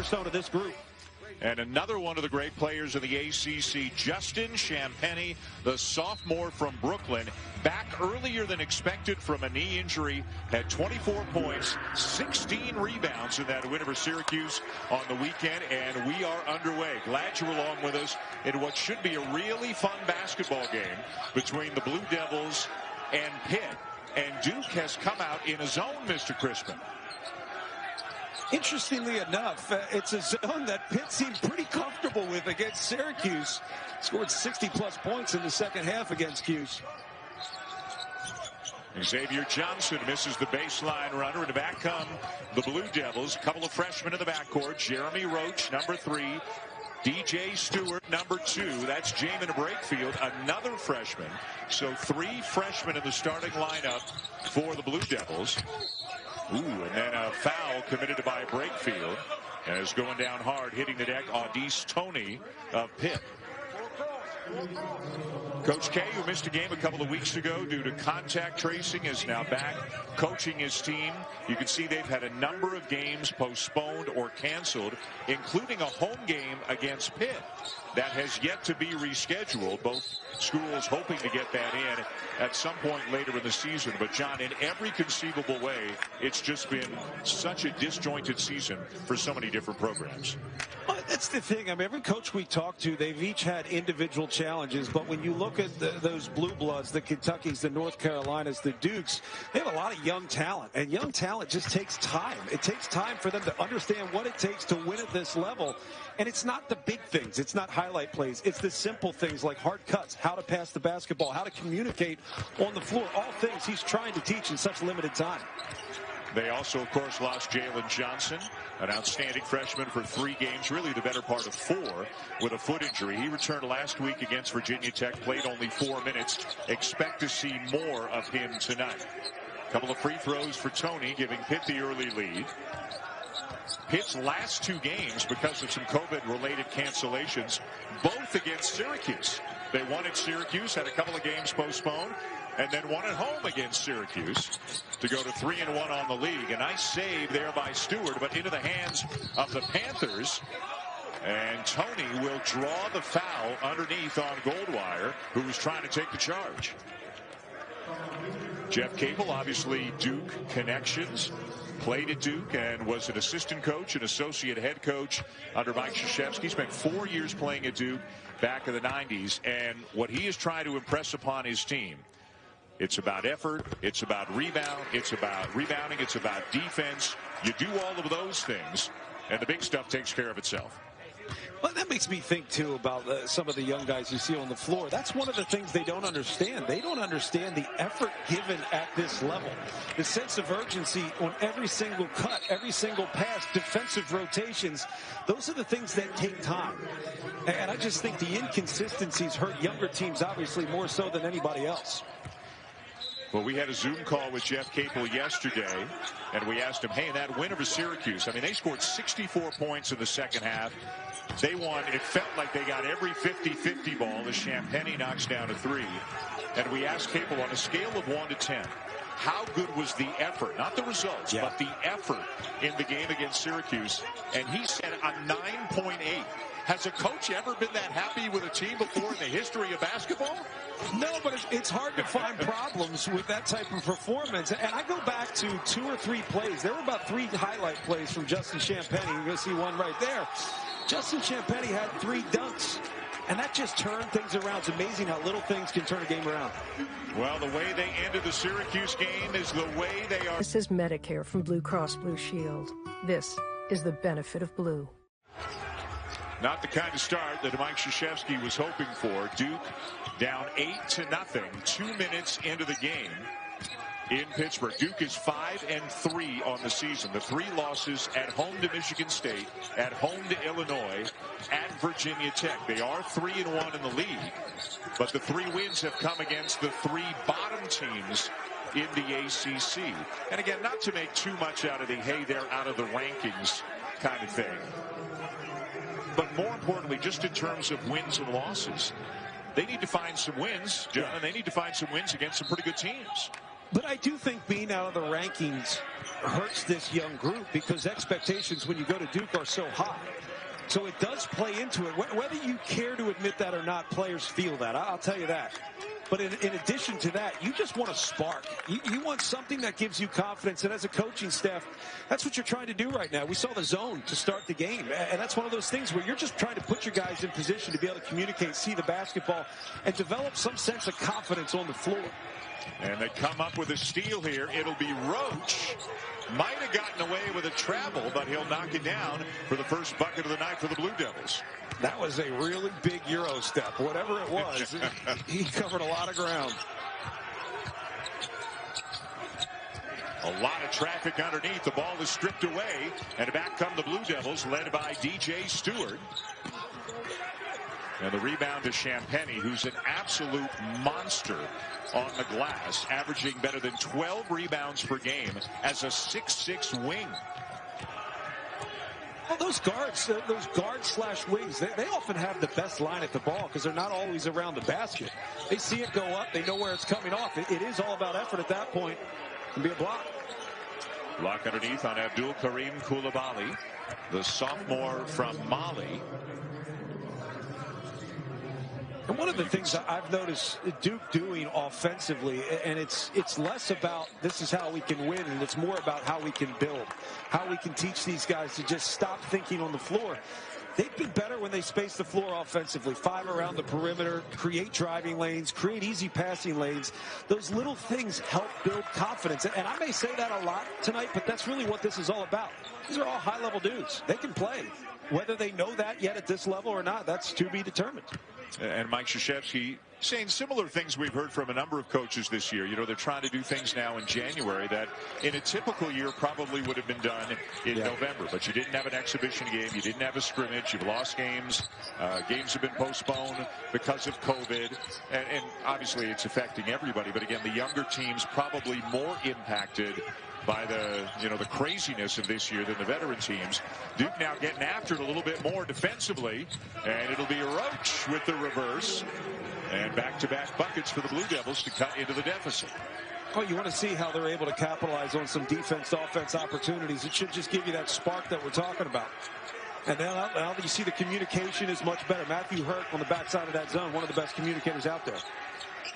cornerstone of this group. And another one of the great players in the ACC, Justin Champagnie, the sophomore from Brooklyn, back earlier than expected from a knee injury, had 24 points, 16 rebounds in that win over Syracuse on the weekend, and we are underway. Glad you're along with us in what should be a really fun basketball game between the Blue Devils and Pitt. And Duke has come out in a zone, Mr. Crispin. Interestingly enough, it's a zone that Pitt seemed pretty comfortable with against Syracuse. Scored 60-plus points in the second half against Cuse. Xavier Johnson misses the baseline runner, and back come the Blue Devils. A couple of freshmen in the backcourt. Jeremy Roach, number 3. DJ Stewart, number 2. That's Jamin Brakefield, another freshman. So 3 freshmen in the starting lineup for the Blue Devils. Ooh, and then a foul committed by Brakefield. And it's going down hard, hitting the deck. Audice Toney of Pitt. Coach K, who missed a game a couple of weeks ago due to contact tracing, is now back coaching his team. You can see they've had a number of games postponed or canceled, including a home game against Pitt that has yet to be rescheduled. Both schools hoping to get that in at some point later in the season. But, John, in every conceivable way, it's just been such a disjointed season for so many different programs. Well, that's the thing. I mean, every coach we talk to, they've each had individual challenges. But when you look at those blue bloods, the Kentuckys, the North Carolinas, the Dukes, they have a lot of young talent. And young talent just takes time. It takes time for them to understand what it takes to win at this level. And it's not the big things. It's not highlight plays. It's the simple things like hard cuts, how to pass the basketball, how to communicate on the floor. All things he's trying to teach in such limited time. They also, of course, lost Jalen Johnson, an outstanding freshman for 3 games, really the better part of 4, with a foot injury. He returned last week against Virginia Tech, played only 4 minutes. Expect to see more of him tonight. A couple of free throws for Toney, giving Pitt the early lead. Pitt's last 2 games, because of some COVID-related cancellations, both against Syracuse. They won at Syracuse, had a couple of games postponed, and then won at home against Syracuse to go to 3-1 on the league. A nice save there by Stewart, but into the hands of the Panthers. And Toney will draw the foul underneath on Goldwire, who was trying to take the charge. Jeff Capel, obviously Duke connections. Played at Duke and was an assistant coach and associate head coach under Mike Krzyzewski. Spent 4 years playing at Duke back in the 90s. And what he is trying to impress upon his team, it's about effort, it's about rebound, it's about rebounding, it's about defense. You do all of those things, and the big stuff takes care of itself. Well, that makes me think, too, about some of the young guys you see on the floor. That's one of the things they don't understand. They don't understand the effort given at this level. The sense of urgency on every single cut, every single pass, defensive rotations. Those are the things that take time. And I just think the inconsistencies hurt younger teams, obviously, more so than anybody else. Well, we had a Zoom call with Jeff Capel yesterday, and we asked him, hey, in that win over Syracuse, I mean, they scored 64 points in the second half. They won. It felt like they got every 50-50 ball as Champagnie knocks down a 3. And we asked Capel, on a scale of 1 to 10, how good was the effort, not the results, but the effort in the game against Syracuse? And he said a 9.8. Has a coach ever been that happy with a team before in the history of basketball? No, but it's hard to find problems with that type of performance. And I go back to 2 or 3 plays. There were about 3 highlight plays from Justin Champagnie. You're going to see one right there. Justin Champagnie had 3 dunks. And that just turned things around. It's amazing how little things can turn a game around. Well, the way they ended the Syracuse game is the way they are. This is Medicare from Blue Cross Blue Shield. This is the benefit of blue. Not the kind of start that Mike Krzyzewski was hoping for. Duke down 8-0, 2 minutes into the game in Pittsburgh. Duke is 5-3 on the season. The 3 losses at home to Michigan State, at home to Illinois, at Virginia Tech. They are 3-1 in the league, but the 3 wins have come against the 3 bottom teams in the ACC. And again, not to make too much out of the, hey, they're out of the rankings kind of thing. But more importantly, just in terms of wins and losses, they need to find some wins, John, and they need to find some wins against some pretty good teams. But I do think being out of the rankings hurts this young group because expectations when you go to Duke are so high. So it does play into it. Whether you care to admit that or not, players feel that. I'll tell you that. But in addition to that, you just want a spark. You want something that gives you confidence. And as a coaching staff, that's what you're trying to do right now. We saw the zone to start the game. And that's one of those things where you're just trying to put your guys in position to be able to communicate, see the basketball, and develop some sense of confidence on the floor. And they come up with a steal here. It'll be Roach. Might have gotten away with a travel, but he'll knock it down for the first bucket of the night for the Blue Devils. That was a really big Euro step. Whatever it was, he covered a lot of ground. A lot of traffic underneath. The ball is stripped away, and back come the Blue Devils, led by DJ Stewart. And the rebound to Champagny, who's an absolute monster on the glass, averaging better than 12 rebounds per game as a 6'6" wing. Well, those guards/wings, they often have the best line at the ball because they're not always around the basket. They see it go up. They know where it's coming off. It is all about effort at that point. It can be a block. Block underneath on Abdul Karim Koulibaly, the sophomore from Mali. And one of the things I've noticed Duke doing offensively, and it's less about this is how we can win, and it's more about how we can build, how we can teach these guys to just stop thinking on the floor. They've been better when they space the floor offensively. 5 around the perimeter, create driving lanes, create easy passing lanes. Those little things help build confidence. And I may say that a lot tonight, but that's really what this is all about. These are all high-level dudes. They can play. Whether they know that yet at this level or not, that's to be determined. And Mike Krzyzewski saying similar things we've heard from a number of coaches this year. You know, they're trying to do things now in January that in a typical year probably would have been done in November. But you didn't have an exhibition game. You didn't have a scrimmage. You've lost games. Games have been postponed because of COVID. And obviously it's affecting everybody. But again, the younger teams probably more impacted by the craziness of this year than the veteran teams. Duke now getting after it a little bit more defensively, and it'll be Roach with the reverse, and back-to-back buckets for the Blue Devils to cut into the deficit. Well, you want to see how they're able to capitalize on some defense-offense opportunities. It should just give you that spark that we're talking about. And now that you see the communication is much better. Matthew Hurt on the backside of that zone, one of the best communicators out there.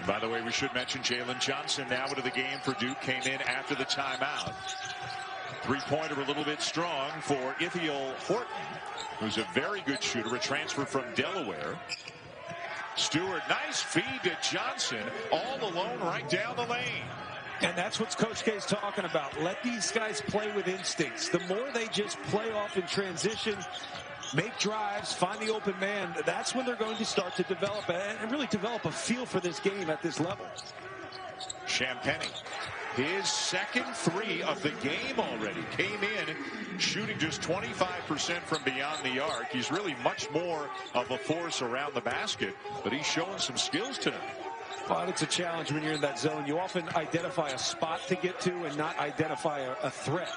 By the way, we should mention Jalen Johnson now into the game for Duke, came in after the timeout. Three-pointer a little bit strong for Ithiel Horton, who's a very good shooter, a transfer from Delaware. Stewart, nice feed to Johnson, all alone right down the lane. And that's what Coach K's talking about. Let these guys play with instincts. The more they just play off in transition, make drives, find the open man, that's when they're going to start to develop and really develop a feel for this game at this level. Champagny, his second 3 of the game already, came in shooting just 25% from beyond the arc. He's really much more of a force around the basket, but he's showing some skills tonight. But it's a challenge when you're in that zone. You often identify a spot to get to and not identify a threat.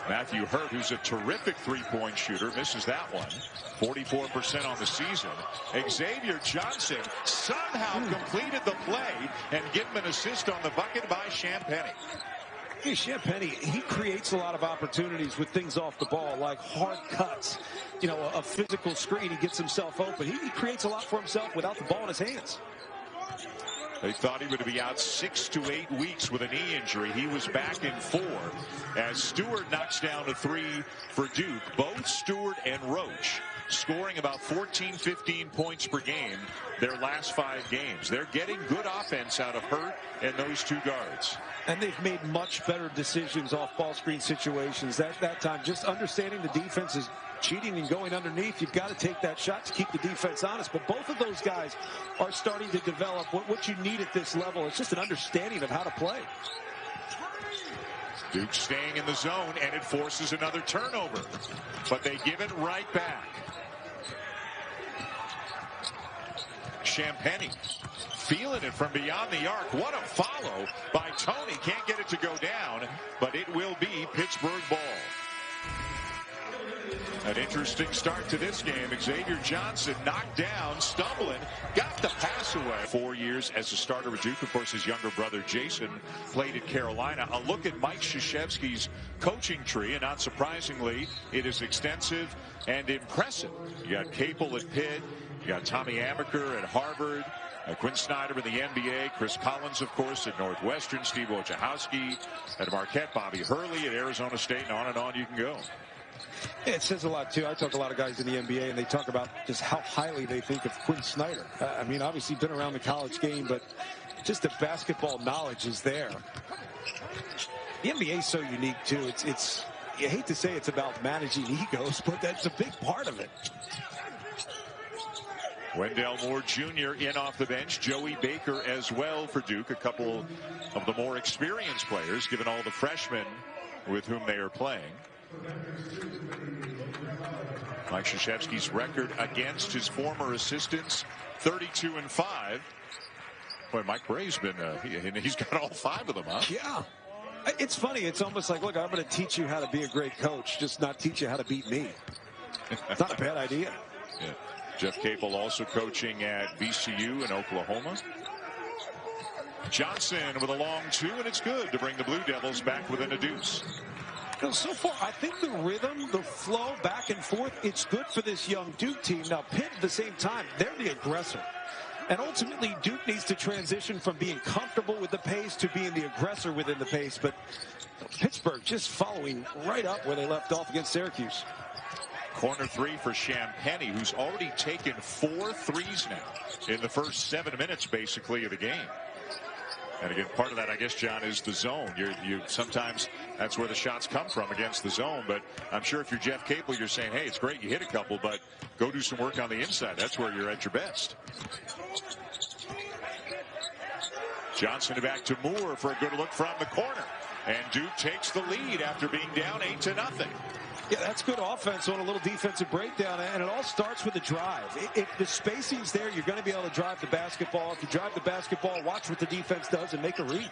Matthew Hurt, who's a terrific three-point shooter, misses that one. 44% on the season. Xavier Johnson somehow completed the play and gave him an assist on the bucket by Champagny. Hey, Champagny, he creates a lot of opportunities with things off the ball, like hard cuts, a physical screen. He gets himself open. He creates a lot for himself without the ball in his hands. They thought he would be out 6 to 8 weeks with a knee injury. He was back in 4 as Stewart knocks down a 3 for Duke. Both Stewart and Roach scoring about 14, 15 points per game their last 5 games. They're getting good offense out of Hurt and those 2 guards. And they've made much better decisions off ball screen situations. That time, just understanding the defense is cheating and going underneath. You've got to take that shot to keep the defense honest. But both of those guys are starting to develop what you need at this level. It's just an understanding of how to play. Duke staying in the zone, and it forces another turnover. But they give it right back. Champagny feeling it from beyond the arc. What a follow by Tony. Can't get it to go down, but it will be Pittsburgh ball. An interesting start to this game. Xavier Johnson knocked down, stumbling, got the pass away. 4 years as a starter with Duke. Of course, his younger brother Jason played at Carolina. A look at Mike Krzyzewski's coaching tree, and not surprisingly, it is extensive and impressive. You got Capel at Pitt, you got Tommy Amaker at Harvard, Quinn Snyder in the NBA, Chris Collins, of course, at Northwestern, Steve Wojciechowski at Marquette, Bobby Hurley at Arizona State, and on you can go. Yeah, it says a lot, too. I talk to a lot of guys in the NBA, and they talk about just how highly they think of Quinn Snyder. I mean, obviously been around the college game, but just the basketball knowledge is there. The NBA is so unique, too. It's you hate to say it's about managing egos, but that's a big part of it. Wendell Moore Jr. in off the bench. Joey Baker as well for Duke. A couple of the more experienced players, given all the freshmen with whom they are playing. Mike Krzyzewski's record against his former assistants, 32-5. Boy, Mike Bray's been, he's got all 5 of them, huh? Yeah. It's funny. It's almost like, look, I'm going to teach you how to be a great coach, just not teach you how to beat me. It's not a bad idea. Yeah. Jeff Capel also coaching at VCU in Oklahoma. Johnson with a long 2, and it's good to bring the Blue Devils back within a deuce. So far, I think the rhythm, the flow back and forth, it's good for this young Duke team. Now, Pitt, at the same time, they're the aggressor. And ultimately, Duke needs to transition from being comfortable with the pace to being the aggressor within the pace. But Pittsburgh just following right up where they left off against Syracuse. Corner 3 for Champagnie, who's already taken 4 threes now in the first 7 minutes, basically, of the game. And again, part of that, I guess, John, is the zone. You sometimes that's where the shots come from, against the zone. But I'm sure if you're Jeff Capel, you're saying, hey, it's great you hit a couple, but go do some work on the inside. That's where you're at your best. Johnson back to Moore for a good look from the corner. And Duke takes the lead after being down 8-0. Yeah, that's good offense on a little defensive breakdown, and it all starts with the drive. If the spacing's there, you're going to be able to drive the basketball. If you drive the basketball, watch what the defense does and make a read.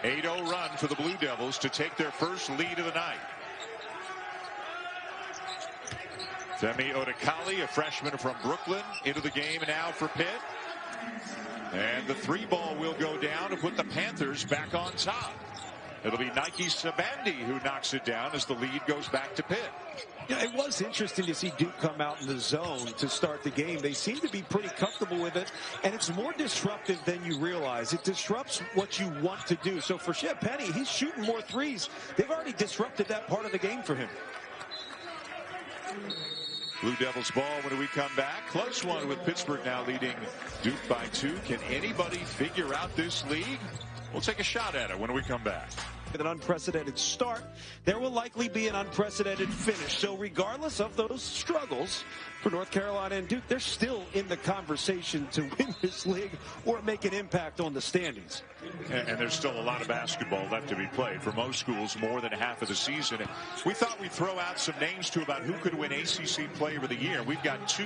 8-0 run for the Blue Devils to take their first lead of the night. Femi Odekale, a freshman from Brooklyn, into the game now for Pitt. And the 3-ball will go down to put the Panthers back on top. It'll be Nike Sabandi who knocks it down as the lead goes back to Pitt. Yeah, it was interesting to see Duke come out in the zone to start the game. They seem to be pretty comfortable with it, and it's more disruptive than you realize. It disrupts what you want to do. So for Champagnie, he's shooting more threes. They've already disrupted that part of the game for him. Blue Devils ball when we come back. Close one with Pittsburgh now leading Duke by 2. Can anybody figure out this league? We'll take a shot at it when we come back. With an unprecedented start, there will likely be an unprecedented finish. So regardless of those struggles for North Carolina and Duke, they're still in the conversation to win this league or make an impact on the standings. And there's still a lot of basketball left to be played. For most schools, more than half of the season. We thought we'd throw out some names to about who could win ACC Player of the Year. We've got 2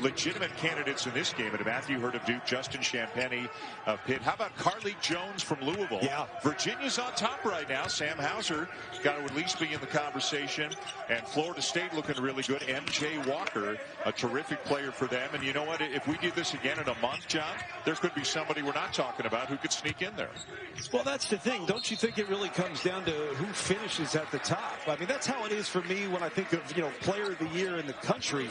legitimate candidates in this game. And Matthew Hurt of Duke, Justin Champagnie of Pitt. How about Carlik Jones from Louisville? Yeah. Virginia's on top right now. Sam Hauser got to at least be in the conversation. And Florida State looking really good. M.J. Walker, a terrific player for them. And you know what? If we do this again in a month, John, there could be somebody we're not talking about who could sneak in there. Well, that's the thing. Don't you think it really comes down to who finishes at the top? I mean, that's how it is for me when I think of, Player of the Year in the country.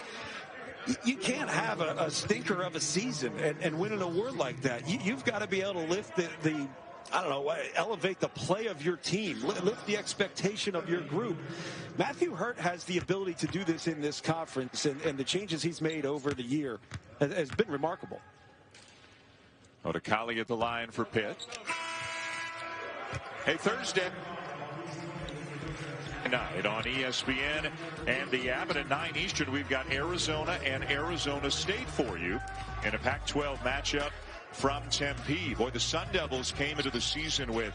You can't have a stinker of a season and win an award like that. You've got to be able to lift the I don't know, elevate the play of your team, lift the expectation of your group. Matthew Hurt has the ability to do this in this conference, and the changes he's made over the year has been remarkable. Odekale at the line for Pitt. Hey, Thursday night on ESPN and the app at 9 Eastern, we've got Arizona and Arizona State for you in a Pac-12 matchup from Tempe. Boy, the Sun Devils came into the season with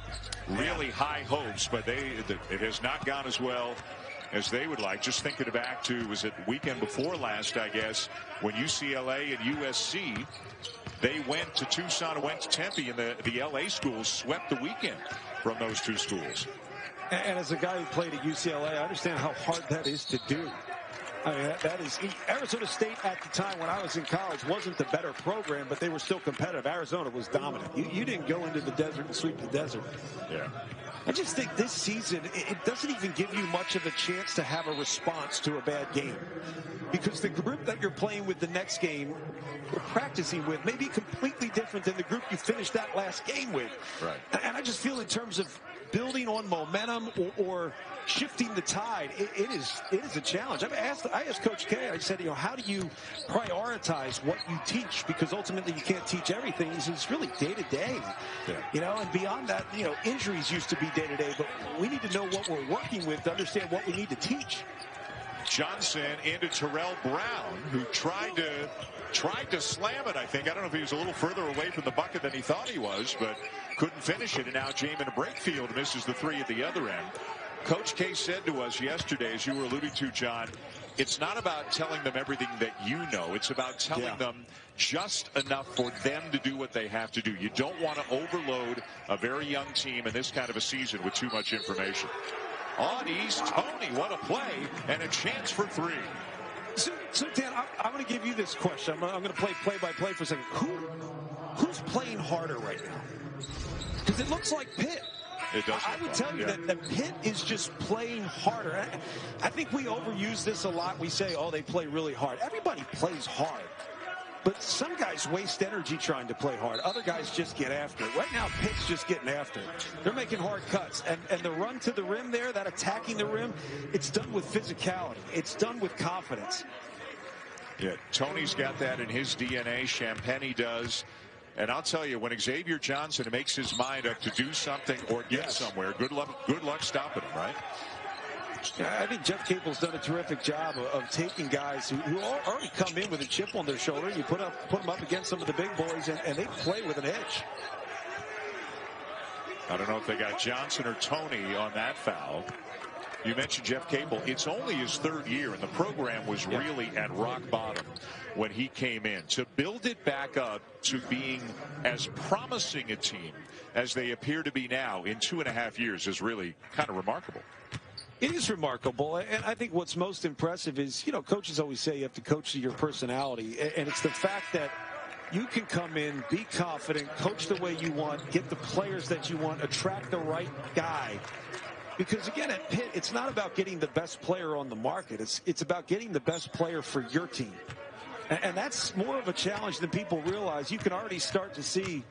really high hopes, but it has not gone as well as they would like. Just thinking back to, was it weekend before last, I guess, when UCLA and USC, they went to Tucson and went to Tempe, and the LA schools swept the weekend from those 2 schools. And as a guy who played at UCLA, I understand how hard that is to do. I mean, that is Arizona State at the time when I was in college wasn't the better program, but they were still competitive. Arizona was dominant. You didn't go into the desert and sweep the desert. Yeah. I just think this season, it doesn't even give you much of a chance to have a response to a bad game. Because the group that you're playing with the next game or practicing with may be completely different than the group you finished that last game with. Right. And I just feel in terms of building on momentum or shifting the tide, it is a challenge. I asked Coach K, I said, how do you prioritize what you teach? Because ultimately you can't teach everything. He says it's really day to day. And beyond that, injuries used to be day to day, but we need to know what we're working with to understand what we need to teach. Johnson into Terrell Brown, who tried to slam it, I think. I don't know if he was a little further away from the bucket than he thought he was, but couldn't finish it. And now Jamin Brakefield misses the three at the other end. Coach K said to us yesterday, as you were alluding to, John, it's not about telling them everything that you know. It's about telling them just enough for them to do what they have to do. You don't want to overload a very young team in this kind of a season with too much information. On East, Tony, what a play, and a chance for three. So Dan, I'm going to give you this question. I'm going to play play-by-play for a second. Who's playing harder right now? Because it looks like Pitt. It does. I would tell you that Pitt is just playing harder. I think we overuse this a lot. We say, they play really hard. Everybody plays hard. But some guys waste energy trying to play hard. Other guys just get after it. Right now, Pitt's just getting after it. They're making hard cuts. And the run to the rim there, that attacking the rim, it's done with physicality. It's done with confidence. Yeah, Tony's got that in his DNA. Champagny does. And I'll tell you, when Xavier Johnson makes his mind up to do something or get somewhere, good luck stopping him, right? Yeah, I think Jeff Capel's done a terrific job of taking guys who already come in with a chip on their shoulder. You put them up against some of the big boys, and they play with an edge. I don't know if they got Johnson or Tony on that foul. You mentioned Jeff Capel. It's only his third year, and the program was really at rock bottom when he came in. To build it back up to being as promising a team as they appear to be now in 2.5 years is really kind of remarkable. It is remarkable, and I think what's most impressive is, coaches always say you have to coach to your personality, and it's the fact that you can come in, be confident, coach the way you want, get the players that you want, attract the right guy. Because, again, at Pitt, it's not about getting the best player on the market. It's about getting the best player for your team. And that's more of a challenge than people realize. You can already start to see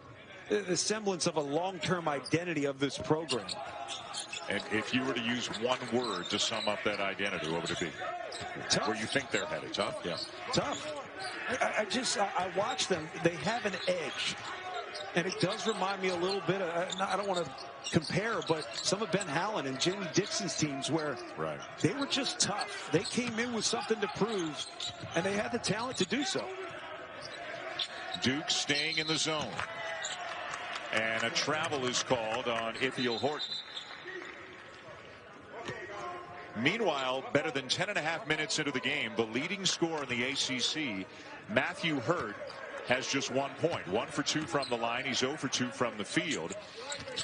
the semblance of a long-term identity of this program. And if you were to use one word to sum up that identity, what would it be? Tough. Where you think they're headed? Tough? Yeah. Tough. I watch them. They have an edge. And it does remind me a little bit of, I don't want to compare, but some of Ben Hallen and Jamie Dixon's teams where they were just tough. They came in with something to prove, and they had the talent to do so. Duke staying in the zone. And a travel is called on Ithiel Horton. Meanwhile, better than 10.5 minutes into the game, the leading scorer in the ACC, Matthew Hurt, has just 1 point. 1 for 2 from the line. He's 0 for 2 from the field.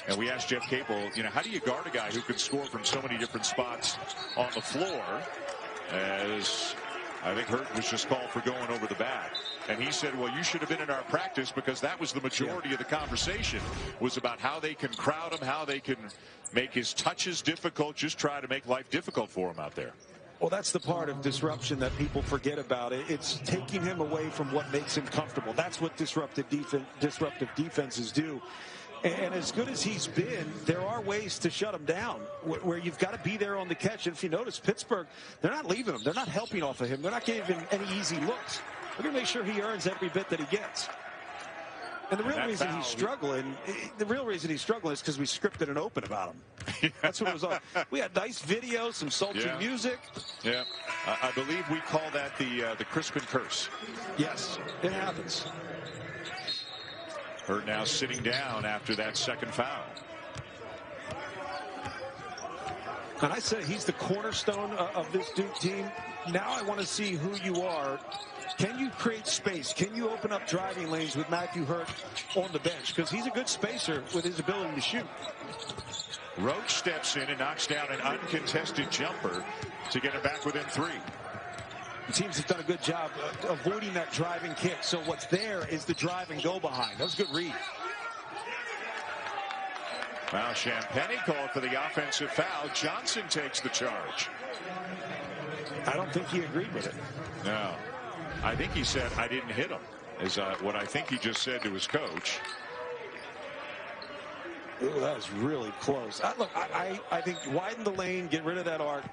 And we asked Jeff Capel, how do you guard a guy who can score from so many different spots on the floor? As I think Hurt was just called for going over the back. And he said, well, you should have been in our practice, because that was the majority of the conversation, was about how they can crowd him, how they can make his touches difficult, just try to make life difficult for him out there. Well, that's the part of disruption that people forget about. It's taking him away from what makes him comfortable. That's what disruptive defenses do. And as good as he's been, there are ways to shut him down where you've got to be there on the catch. And if you notice, Pittsburgh, they're not leaving him. They're not helping off of him. They're not giving him any easy looks. They're going to make sure he earns every bit that he gets. And the real reason he's struggling is because we scripted an open about him. That's what it was on. We had nice videos, some sultry music. Yeah, I believe we call that the Crispin curse. Yes, it happens. Hurt now sitting down after that second foul. And I said he's the cornerstone of this Duke team. Now I want to see who you are. Can you create space? Can you open up driving lanes with Matthew Hurt on the bench? Because he's a good spacer with his ability to shoot. Roach steps in and knocks down an uncontested jumper to get him back within 3. The teams have done a good job avoiding that driving kick. So what's there is the drive and go behind. That was a good read. Now Champagnie called for the offensive foul. Johnson takes the charge. I don't think he agreed with it. No. I think he said, I didn't hit him, is what I think he just said to his coach. Ooh, that was really close. Look, I think widen the lane, get rid of that arc.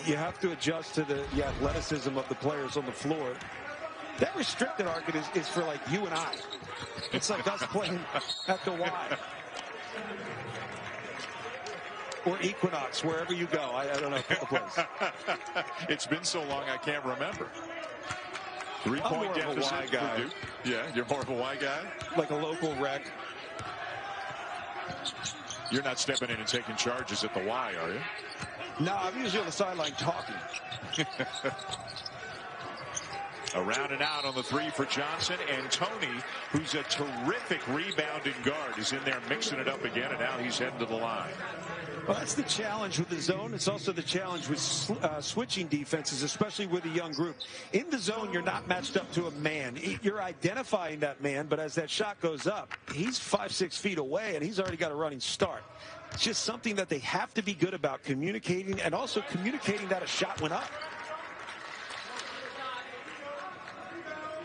You have to adjust to the athleticism of the players on the floor. That restricted arc is for like you and I. It's like us playing at the Y. Or Equinox, wherever you go. I don't know the place. It's been so long I can't remember. 3-point deficit guy. for Duke. Yeah, you're more of a Y guy? Like a local rec. You're not stepping in and taking charges at the Y, are you? No, I'm usually on the sideline talking. Around and out on the 3 for Johnson, and Tony, who's a terrific rebounding guard, is in there mixing it up again, and now he's heading to the line. Well, that's the challenge with the zone. It's also the challenge with switching defenses, especially with a young group. In the zone, you're not matched up to a man. You're identifying that man, but as that shot goes up, he's 5-6 feet away, and he's already got a running start. It's just something that they have to be good about, communicating, and also communicating that a shot went up.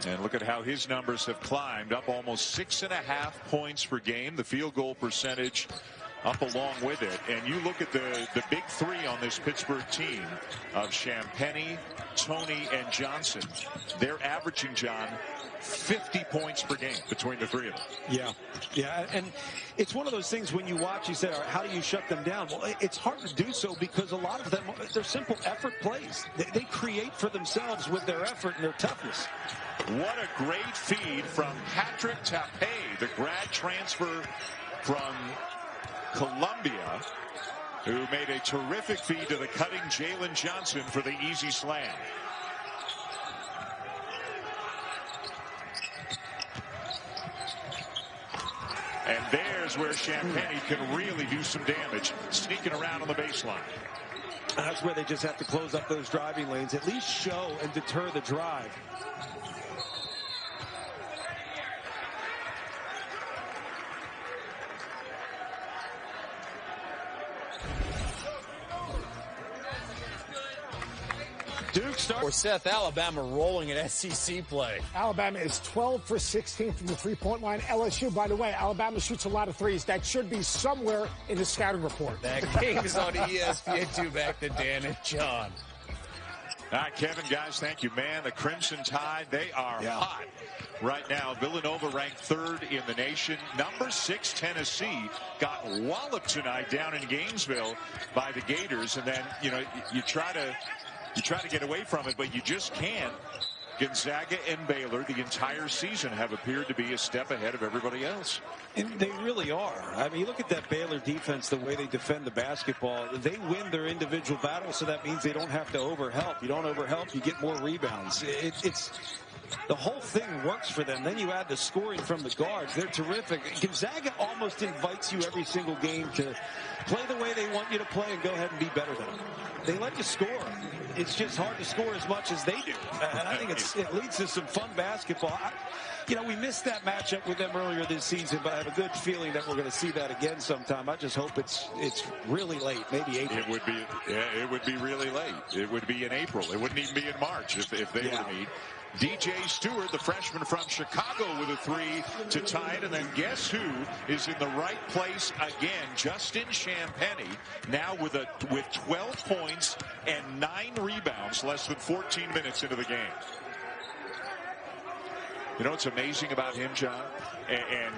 And look at how his numbers have climbed up almost 6.5 points per game. The field goal percentage up along with it. And you look at the big 3 on this Pittsburgh team of Champagnie, Tony, and Johnson. They're averaging, John, 50 points per game between the 3 of them. Yeah, and it's one of those things when you watch, you say, all right, how do you shut them down? Well, it's hard to do so because a lot of them, they're simple effort plays. They create for themselves with their effort and their toughness. What a great feed from Patrick Tapé, the grad transfer from Columbia, who made a terrific feed to the cutting Jalen Johnson for the easy slam. And there's where Champagnie can really do some damage, sneaking around on the baseline. And that's where they just have to close up those driving lanes, at least show and deter the drive. Duke starts. For Seth, Alabama rolling at SEC play. Alabama is 12 for 16 from the three-point line. LSU, by the way, Alabama shoots a lot of threes. That should be somewhere in the scouting report. That game is on ESPN2. Back to Dan and John. All right, Kevin, guys, thank you, man. The Crimson Tide, they are hot right now. Villanova ranked 3rd in the nation. Number 6, Tennessee, got walloped tonight down in Gainesville by the Gators. And then, you know, you try to get away from it, but you just can't. Gonzaga and Baylor the entire season have appeared to be a step ahead of everybody else. And they really are. I mean, you look at that Baylor defense, the way they defend the basketball. They win their individual battles, so that means they don't have to overhelp. You don't overhelp, you get more rebounds. It's the whole thing works for them. Then you add the scoring from the guards. They're terrific. Gonzaga almost invites you every single game to play the way they want you to play and go ahead and be better than them. They let you score. It's just hard to score as much as they do. And I think it leads to some fun basketball. We missed that matchup with them earlier this season, but I have a good feeling that we're going to see that again sometime. I just hope it's really late, maybe April. It would be really late. It would be in April. It wouldn't even be in March if they were to meet. DJ Stewart, the freshman from Chicago, with a 3 to tie it. And then guess who is in the right place again? Justin Champagnie, now with 12 points and 9 rebounds, less than 14 minutes into the game. You know what's amazing about him, John? And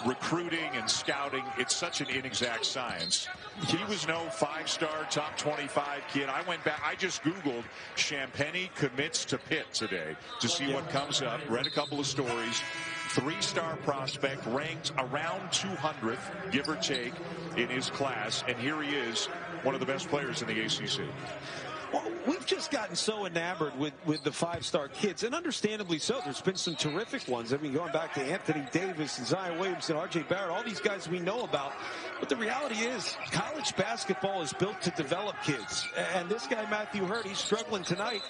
recruiting and scouting, it's such an inexact science. He was no 5-star top 25 kid. I went back, I just Googled Champagnie commits to Pitt today to see what comes up. Read a couple of stories. 3-star prospect, ranked around 200th, give or take, in his class. And here he is, one of the best players in the ACC. Well, we've just gotten so enamored with the 5-star kids, and understandably so. There's been some terrific ones. I mean, going back to Anthony Davis and Zion Williamson, R.J. Barrett, all these guys we know about. But the reality is, college basketball is built to develop kids. And this guy, Matthew Hurt, he's struggling tonight.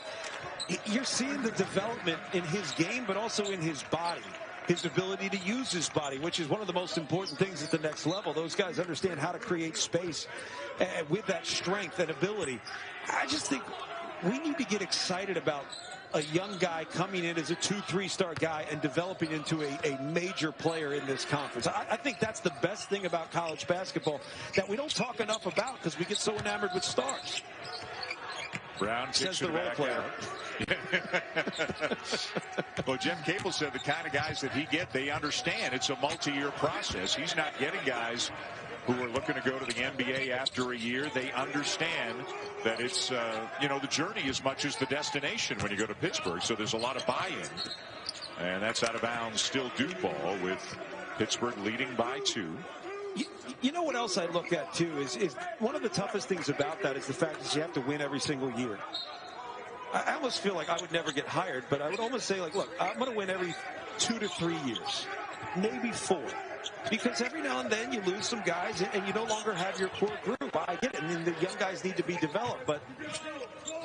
You're seeing the development in his game, but also in his body. His ability to use his body, which is one of the most important things at the next level. Those guys understand how to create space with that strength and ability. I just think we need to get excited about a young guy coming in as a 2-3 star guy and developing into a major player in this conference. I think that's the best thing about college basketball that we don't talk enough about because we get so enamored with stars. Brown kicks it back out. Well, Jim Cable said the kind of guys that he get, they understand it's a multi-year process. He's not getting guys who are looking to go to the NBA after a year. They understand that it's, the journey as much as the destination when you go to Pittsburgh. So there's a lot of buy-in. And that's out of bounds, still Duke ball with Pittsburgh leading by 2. You know what else I look at, too, is one of the toughest things about that is the fact that you have to win every single year. I almost feel like I would never get hired, but I would almost say, like, look, I'm going to win every 2 to 3 years, maybe 4. Because every now and then you lose some guys and you no longer have your core group. I get it. I mean, the young guys need to be developed, but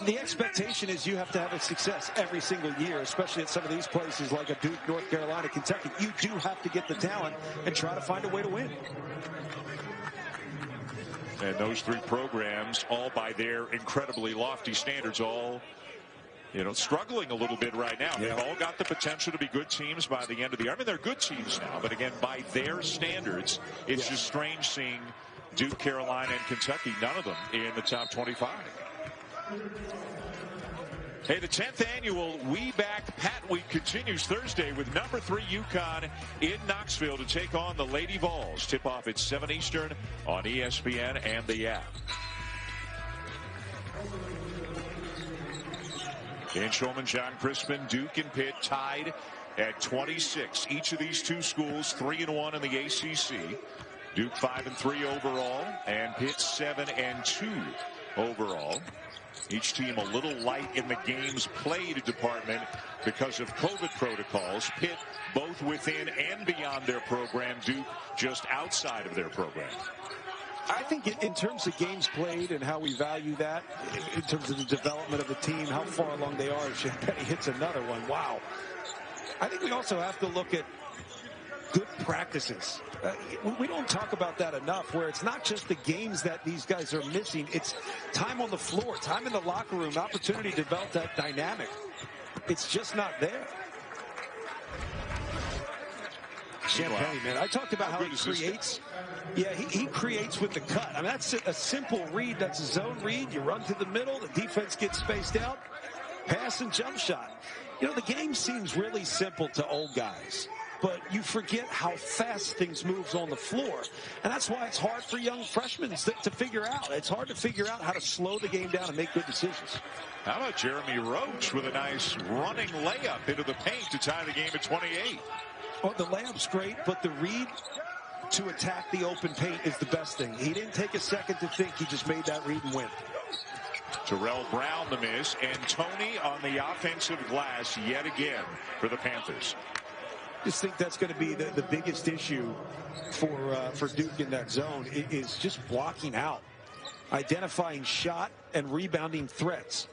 the expectation is you have to have a success every single year, especially at some of these places like a Duke, North Carolina, Kentucky. You do have to get the talent and try to find a way to win. And those 3 programs, all by their incredibly lofty standards, all struggling a little bit right now. Yeah. They've all got the potential to be good teams by the end of the year. I mean, they're good teams now, but again, by their standards, it's just strange seeing Duke, Carolina, and Kentucky, none of them in the top 25. Hey, the 10th annual We Back Pat Week continues Thursday with number 3 UConn in Knoxville to take on the Lady Vols. Tip off at 7 Eastern on ESPN and the app. Dan Shulman, John Crispin, Duke and Pitt tied at 26. Each of these 2 schools 3-1 in the ACC. Duke 5-3 overall, and Pitt 7-2 overall. Each team a little light in the games played department because of COVID protocols. Pitt both within and beyond their program. Duke just outside of their program. I think in terms of games played and how we value that, in terms of the development of the team, how far along they are, if Champagne hits another one, wow. I think we also have to look at good practices. We don't talk about that enough, where it's not just the games that these guys are missing. It's time on the floor, time in the locker room, opportunity to develop that dynamic. It's just not there. Champagne, man. I talked about how he creates. Yeah, he creates with the cut. I mean, that's a simple read. That's a zone read. You run to the middle. The defense gets spaced out. Pass and jump shot. The game seems really simple to old guys, but you forget how fast things move on the floor. And that's why it's hard for young freshmen to figure out. It's hard to figure out how to slow the game down and make good decisions. How about Jeremy Roach with a nice running layup into the paint to tie the game at 28? Well, the layup's great, but the read to attack the open paint is the best thing. He didn't take a second to think. He just made that read and win. Terrell Brown the miss, and Tony on the offensive glass yet again for the Panthers. Just think that's going to be the biggest issue for Duke in that zone is just blocking out, identifying shot and rebounding threats.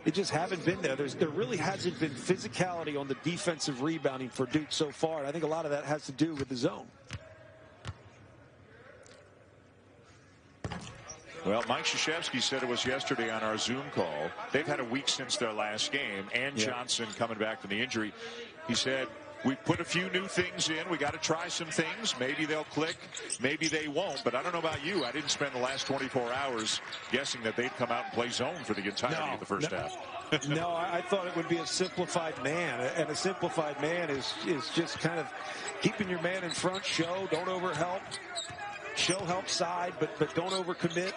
It just haven't been there. There really hasn't been physicality on the defensive rebounding for Duke so far. And I think a lot of that has to do with the zone. Well, Mike Krzyzewski said it was yesterday on our Zoom call. They've had a week since their last game, and Johnson coming back from the injury. He said, we put a few new things in. We got to try some things. Maybe they'll click. Maybe they won't. But I don't know about you. I didn't spend the last 24 hours guessing that they'd come out and play zone for the entirety of the first half. No, I thought it would be a simplified man. And a simplified man is just kind of keeping your man in front. Don't overhelp. Show help side, but don't overcommit.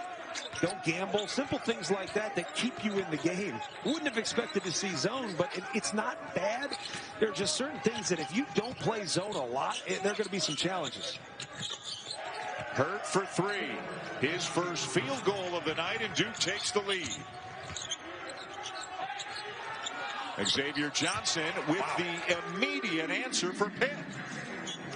Don't gamble. Simple things like that keep you in the game. Wouldn't have expected to see zone, but it's not bad. There are just certain things that if you don't play zone a lot, there are going to be some challenges. Hurt for 3. His first field goal of the night, and Duke takes the lead. Xavier Johnson with the immediate answer for Pitt.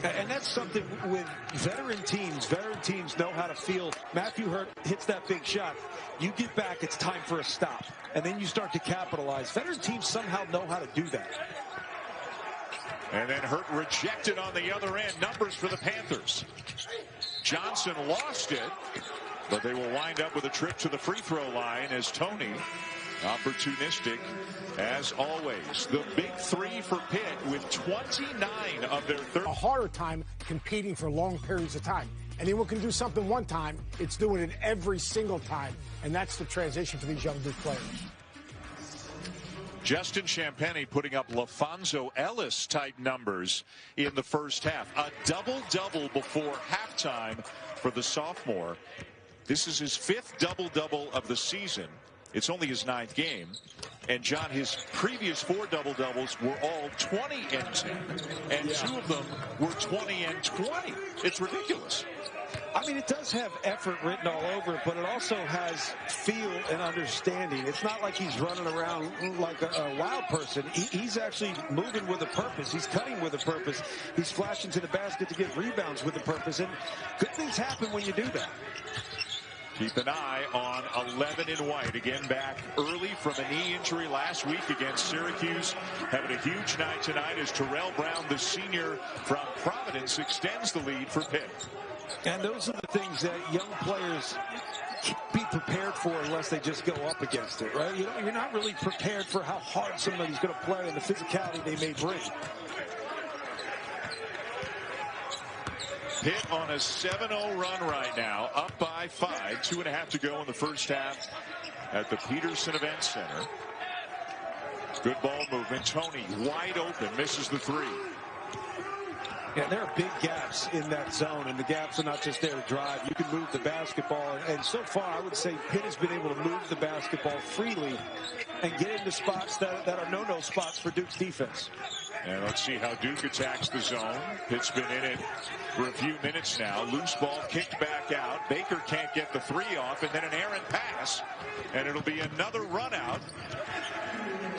And that's something with veteran teams. Veteran teams know how to feel. Matthew Hurt hits that big shot. You get back, it's time for a stop. And then you start to capitalize. Veteran teams somehow know how to do that. And then Hurt rejected on the other end. Numbers for the Panthers. Johnson lost it, but they will wind up with a trip to the free throw line as Tony, opportunistic as always. The big three for Pitt with 29 of their 30. A harder time competing for long periods of time. Anyone can do something one time. It's doing it every single time. And that's the transition for these young Duke players. Justin Champagnie putting up LaFonso Ellis-type numbers in the first half. A double-double before halftime for the sophomore. This is his 5th double-double of the season. It's only his 9th game. And, John, his previous 4 double-doubles were all 20 and 10. And 2 of them were 20 and 20. It's ridiculous. I mean, it does have effort written all over it, but it also has feel and understanding. It's not like he's running around like a wild person. He's actually moving with a purpose. He's cutting with a purpose. He's flashing to the basket to get rebounds with a purpose. And good things happen when you do that. Keep an eye on 11 in white. Again, back early from a knee injury last week against Syracuse. Having a huge night tonight as Terrell Brown, the senior from Providence, extends the lead for Pitt. And those are the things that young players can't be prepared for unless they just go up against it, right? You're not really prepared for how hard somebody's going to play and the physicality they may bring. Pitt on a 7-0 run right now, up by 5, 2.5 to go in the first half at the Petersen Event Center. Good ball movement. Tony wide open, misses the 3. Yeah, there are big gaps in that zone, and the gaps are not just there to drive. You can move the basketball, and so far I would say Pitt has been able to move the basketball freely and get into spots that are no-no spots for Duke's defense. And let's see how Duke attacks the zone. Pitt's been in it for a few minutes now. Loose ball kicked back out. Baker can't get the 3 off, and then an errant pass, and it'll be another run out.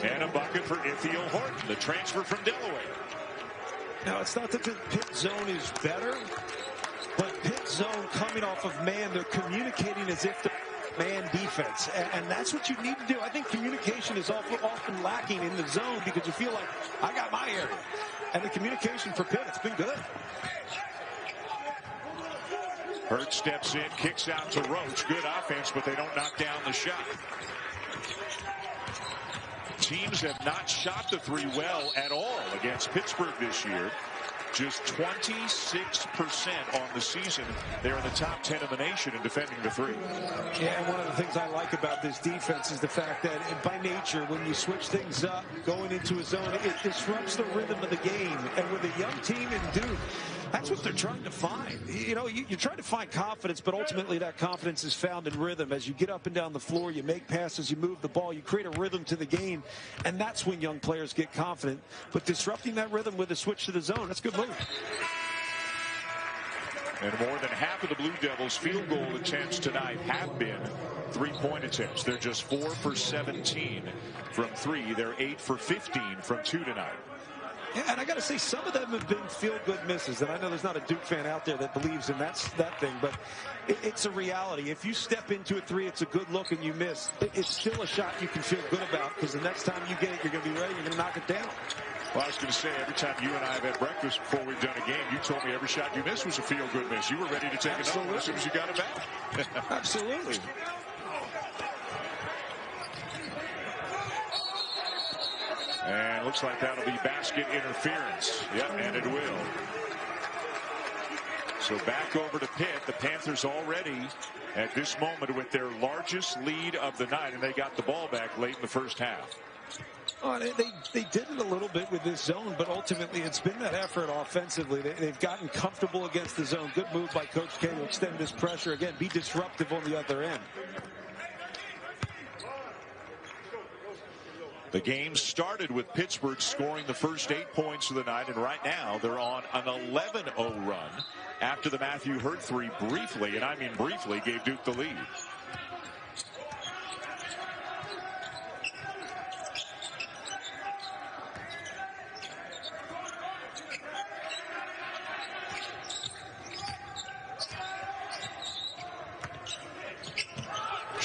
And a bucket for Ithiel Horton, the transfer from Delaware. Now, it's not that the Pitt zone is better, but Pitt zone coming off of man, they're communicating as if the man defense. And that's what you need to do. I think communication is often lacking in the zone because you feel like, I got my area. And the communication for Pitt, it's been good. Hurt steps in, kicks out to Roach. Good offense, but they don't knock down the shot. Teams have not shot the 3 well at all against Pittsburgh this year. Just 26% on the season. They're in the top 10 of the nation in defending the 3. Yeah, and one of the things I like about this defense is the fact that by nature, when you switch things up, going into a zone, it disrupts the rhythm of the game. And with a young team in Duke, that's what they're trying to find. You know, you're trying to find confidence, but ultimately that confidence is found in rhythm. As you get up and down the floor, you make passes, you move the ball, you create a rhythm to the game, and that's when young players get confident. But disrupting that rhythm with a switch to the zone, that's a good move. And more than half of the Blue Devils' field goal attempts tonight have been 3-point attempts. They're just 4 for 17 from 3. They're 8 for 15 from 2 tonight. Yeah, and I got to say, some of them have been feel-good misses. And I know there's not a Duke fan out there that believes in that thing, but it's a reality. If you step into a 3, it's a good look, and you miss. It's still a shot you can feel good about because the next time you get it, you're going to be ready. You're going to knock it down. Well, I was going to say, every time you and I have had breakfast before we've done a game, you told me every shot you missed was a feel-good miss. You were ready to take it home as soon as you got it back. Absolutely. And looks like that'll be basket interference. Yep, and it will. So back over to Pitt. The Panthers already at this moment with their largest lead of the night, and they got the ball back late in the first half. Oh, they did it a little bit with this zone, but ultimately it's been that effort offensively. They've gotten comfortable against the zone. Good move by Coach K to extend this pressure. Again, be disruptive on the other end. The game started with Pittsburgh scoring the first 8 points of the night, and right now they're on an 11-0 run after the Matthew Hurt 3 briefly, and I mean briefly, gave Duke the lead.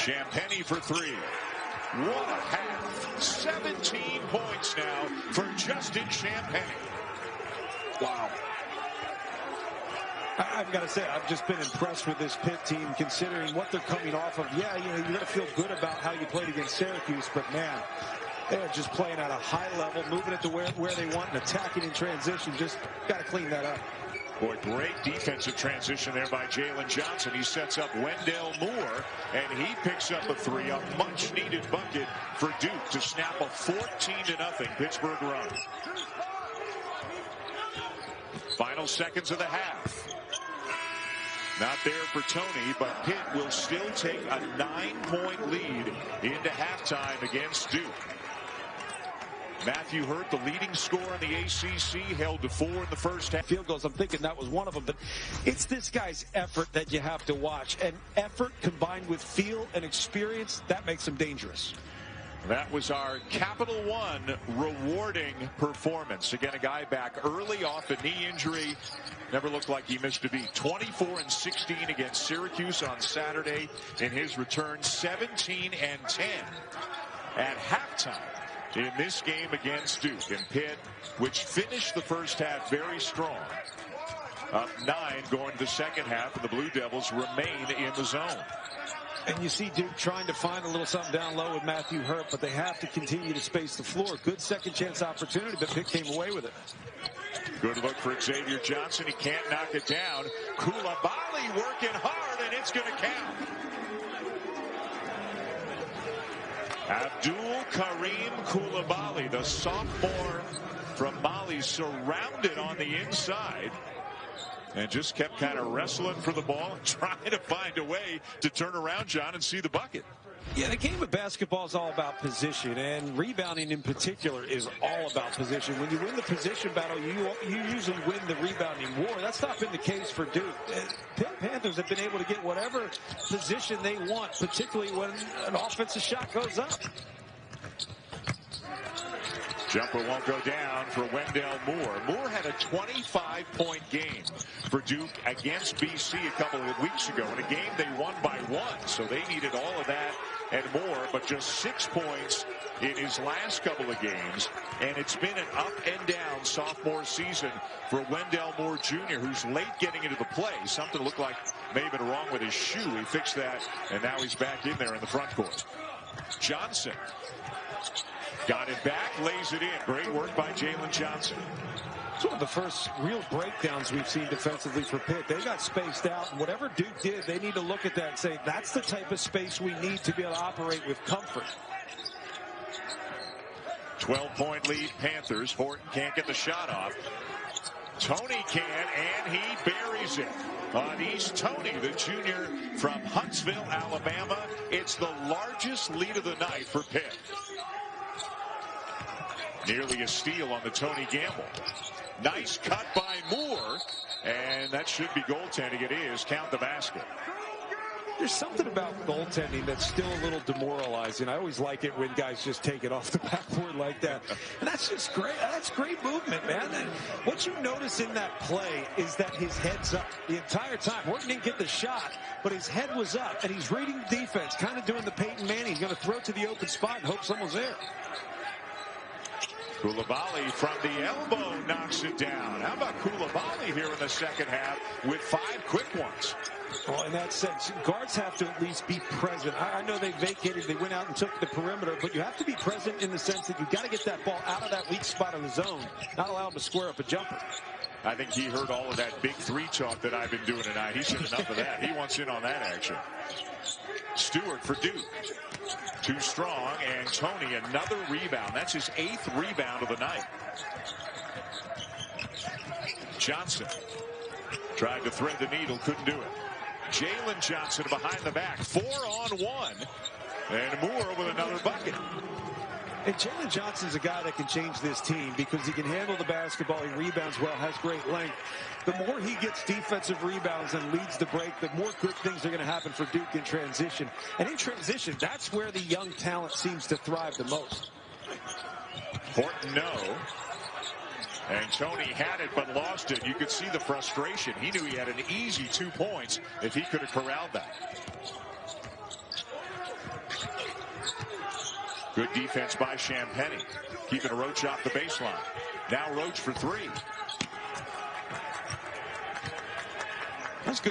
Champagnie for three. What a half. 17 points now for Justin Champagnie. Wow. I've got to say, I've just been impressed with this Pitt team, considering what they're coming off of. Yeah, you're going to feel good about how you played against Syracuse, but man, they're just playing at a high level, moving it to where they want and attacking in transition. Just got to clean that up. Boy, great defensive transition there by Jalen Johnson. He sets up Wendell Moore, and he picks up a three, a much-needed bucket for Duke to snap a 14-0 Pittsburgh run. Final seconds of the half. Not there for Tony, but Pitt will still take a 9-point lead into halftime against Duke. Matthew Hurt, the leading scorer in the ACC, held to 4 in the first half. Field goals, I'm thinking that was one of them, but it's this guy's effort that you have to watch. And effort combined with feel and experience, that makes him dangerous. That was our Capital One rewarding performance. Again, a guy back early off a knee injury. Never looked like he missed a beat. 24-16 against Syracuse on Saturday in his return. 17-10 at halftime in this game against Duke. And Pitt, which finished the first half very strong, up 9 going to the second half, and the Blue Devils remain in the zone. And you see Duke trying to find a little something down low with Matthew Hurt, but they have to continue to space the floor. Good second chance opportunity, but Pitt came away with it. Good look for Xavier Johnson. He can't knock it down. Coulibaly working hard, and it's going to count. Abdul Karim Coulibaly, the sophomore from Mali, surrounded on the inside. And just kept kind of wrestling for the ball and trying to find a way to turn around, John, and see the bucket. Yeah, the game of basketball is all about position, and rebounding in particular is all about position. When you win the position battle, you usually win the rebounding war. That's not been the case for Duke. Pitt Panthers have been able to get whatever position they want, particularly when an offensive shot goes up. Jumper won't go down for Wendell Moore. Moore had a 25-point game for Duke against BC a couple of weeks ago in a game they won by 1. So they needed all of that and more, but just 6 points in his last couple of games. And it's been an up and down sophomore season for Wendell Moore Jr., who's late getting into the play. Something looked like may have been wrong with his shoe. He fixed that, and now he's back in there in the front court. Johnson got it back, lays it in. Great work by Jalen Johnson. It's one of the first real breakdowns we've seen defensively for Pitt. They got spaced out, and whatever Duke did, they need to look at that and say, that's the type of space we need to be able to operate with comfort. 12-point lead, Panthers. Horton can't get the shot off. Tony can, and he buries it. On East Tony, the junior from Huntsville, Alabama. It's the largest lead of the night for Pitt. Nearly a steal on the Tony Gamble. Nice cut by Moore, and that should be goaltending. It is. Count the basket. There's something about goaltending that's still a little demoralizing. I always like it when guys just take it off the backboard like that. And that's just great. That's great movement, man. And what you notice in that play is that his head's up the entire time. Horton didn't get the shot, but his head was up, and he's reading the defense, kind of doing the Peyton Manning. He's going to throw it to the open spot and hope someone's there. Coulibaly from the elbow knocks it down. How about Coulibaly here in the second half with 5 quick ones? Well, in that sense, guards have to at least be present. I know they vacated, they went out and took the perimeter, but you have to be present in the sense that you've got to get that ball out of that weak spot in the zone, not allow him to square up a jumper. I think he heard all of that big 3 talk that I've been doing tonight. He's had enough of that. He wants in on that action. Stewart for Duke. Too strong, and Tony another rebound. That's his 8th rebound of the night. Johnson tried to thread the needle, couldn't do it. Jalen Johnson behind the back, 4-on-1, and Moore with another bucket. And Jalen Johnson's a guy that can change this team because he can handle the basketball. He rebounds well, has great length. The more he gets defensive rebounds and leads the break, the more good things are going to happen for Duke in transition. And in transition, that's where the young talent seems to thrive the most. Horton, no. And Tony had it but lost it. You could see the frustration. He knew he had an easy 2 points if he could have corralled that. Good defense by Champagny, keeping Roach off the baseline. Now Roach for three.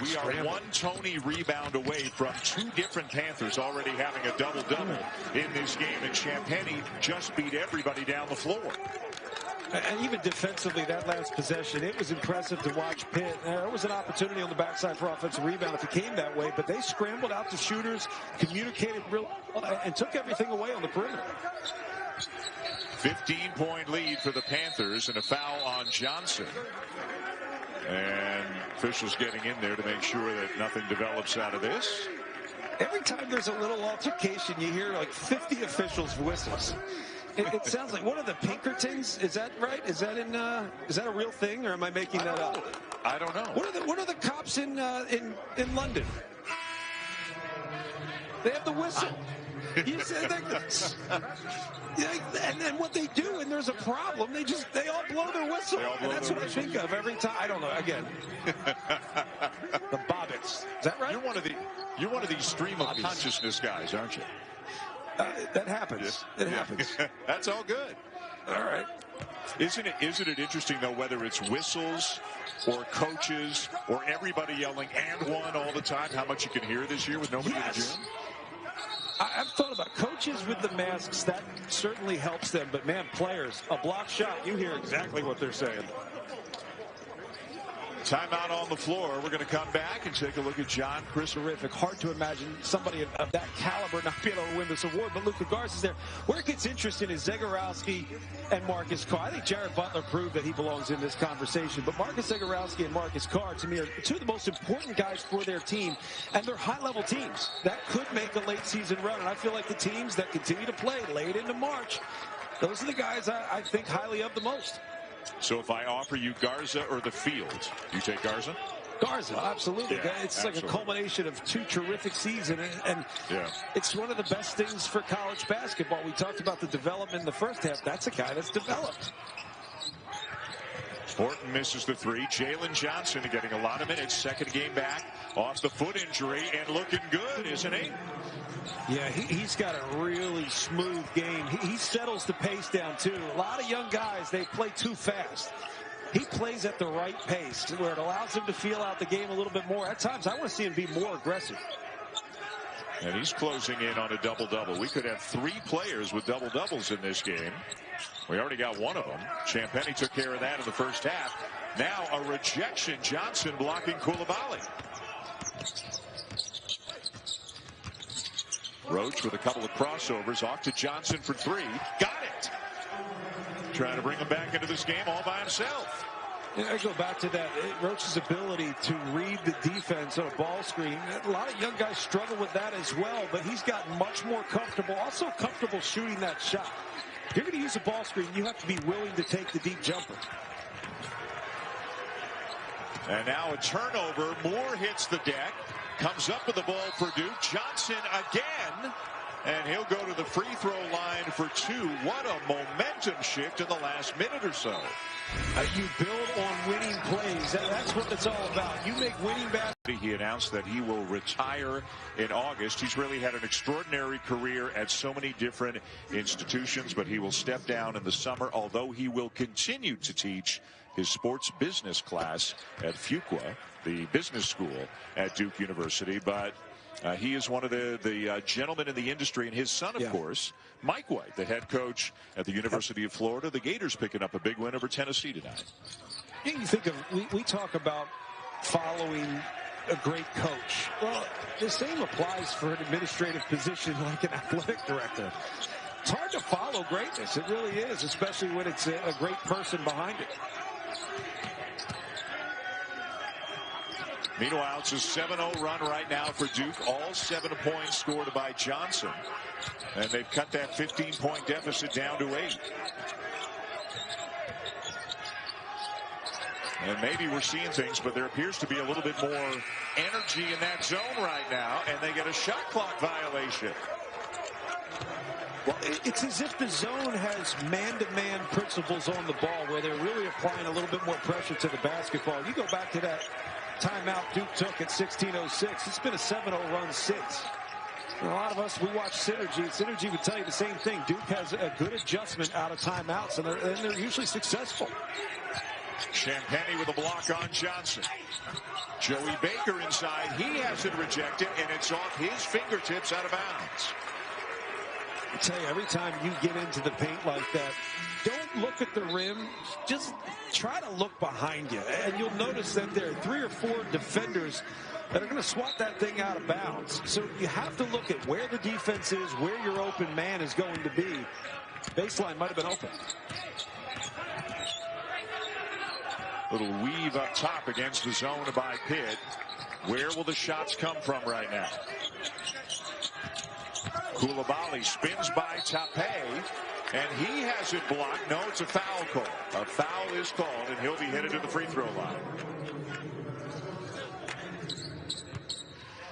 We are one Tony rebound away from two different Panthers already having a double-double in this game, and Champagny just beat everybody down the floor. And even defensively, that last possession, it was impressive to watch Pitt. There was an opportunity on the backside for offensive rebound if it came that way, but they scrambled out the shooters, communicated real, and took everything away on the perimeter. 15-point lead for the Panthers, and a foul on Johnson. And officials getting in there to make sure that nothing develops out of this. Every time there's a little altercation, you hear like 50 officials' whistles. It sounds like one of the Pinkertons. Is that right? Is that is that a real thing, or am I making that up? I don't know. What are the cops in London? They have the whistle. You said and then what they do, and there's a problem, they all blow their whistle. And that's what I think of every time. I don't know. Again, the Bobbits. Is that right? You're one of these stream of consciousness guys, aren't you? That happens. It happens. That's all good. All right. Isn't it interesting, though, whether it's whistles or coaches or everybody yelling and one all the time, how much you can hear this year with nobody in the gym? I've thought about coaches with the masks. That certainly helps them. But, man, players, a block shot, you hear exactly what they're saying. Timeout on the floor. We're going to come back and take a look at John Chris. Terrific. Hard to imagine somebody of that caliber not being able to win this award. But Luka Garza's there. Where it gets interesting is Zegarowski and Marcus Carr. I think Jared Butler proved that he belongs in this conversation. But Marcus Zegarowski and Marcus Carr, to me, are two of the most important guys for their team. And they're high-level teams that could make a late-season run. And I feel like the teams that continue to play late into March, those are the guys I think highly of the most. So if I offer you Garza or the field, you take Garza? Garza, absolutely. Yeah, it's absolutely. like a culmination of two terrific seasons, and it's one of the best things for college basketball. We talked about the development in the first half. That's a guy that's developed. Horton misses the three. Jalen Johnson getting a lot of minutes. Second game back off the foot injury and looking good, isn't he? Yeah, he's got a really smooth game. He settles the pace down, too. A lot of young guys, they play too fast. He plays at the right pace where it allows him to feel out the game a little bit more. At times, I want to see him be more aggressive. And he's closing in on a double-double. We could have three players with double-doubles in this game. We already got one of them. Champagny took care of that in the first half. Now a rejection. Johnson blocking Coulibaly. Roach with a couple of crossovers off to Johnson for three. Got it. Trying to bring him back into this game all by himself. I go back to that. Roach's ability to read the defense on a ball screen. A lot of young guys struggle with that as well, but he's gotten much more comfortable, also comfortable shooting that shot. If you're going to use a ball screen, you have to be willing to take the deep jumper. And now a turnover. Moore hits the deck. Comes up with the ball for Duke. Johnson again. And he'll go to the free throw line for two. What a momentum shift in the last minute or so. You build on winning plays. That's what it's all about. You make winning basketball. He announced that he will retire in August. He's really had an extraordinary career at so many different institutions, but he will step down in the summer, although he will continue to teach his sports business class at Fuqua, the business school at Duke University. But he is one of the gentlemen in the industry, and his son, of course, Mike White, the head coach at the University of Florida. The Gators picking up a big win over Tennessee tonight. You think of, we talk about following a great coach. Well, the same applies for an administrative position like an athletic director. It's hard to follow greatness. It really is, especially when it's a great person behind it. Meanwhile, it's a 7-0 run right now for Duke. All 7 points scored by Johnson. And they've cut that 15-point deficit down to 8. And maybe we're seeing things, but there appears to be a little bit more energy in that zone right now. And they get a shot clock violation. Well, it's as if the zone has man-to-man principles on the ball where they're really applying a little bit more pressure to the basketball. You go back to that timeout Duke took at 16:06. It's been a 7-0 run since. A lot of us, we watch Synergy. Synergy would tell you the same thing. Duke has a good adjustment out of timeouts, and they're usually successful. Champagny with a block on Johnson. Joey Baker inside. He has it rejected, and it's off his fingertips out of bounds. I tell you, every time you get into the paint like that, don't look at the rim. Just try to look behind you, and you'll notice that there are 3 or 4 defenders that are going to swat that thing out of bounds. So you have to look at where the defense is, where your open man is going to be. Baseline might have been open. Little weave up top against the zone by Pitt. Where will the shots come from right now? Koulibaly spins by Tape, and he has it blocked. No, it's a foul call. A foul is called, and he'll be headed to the free throw line.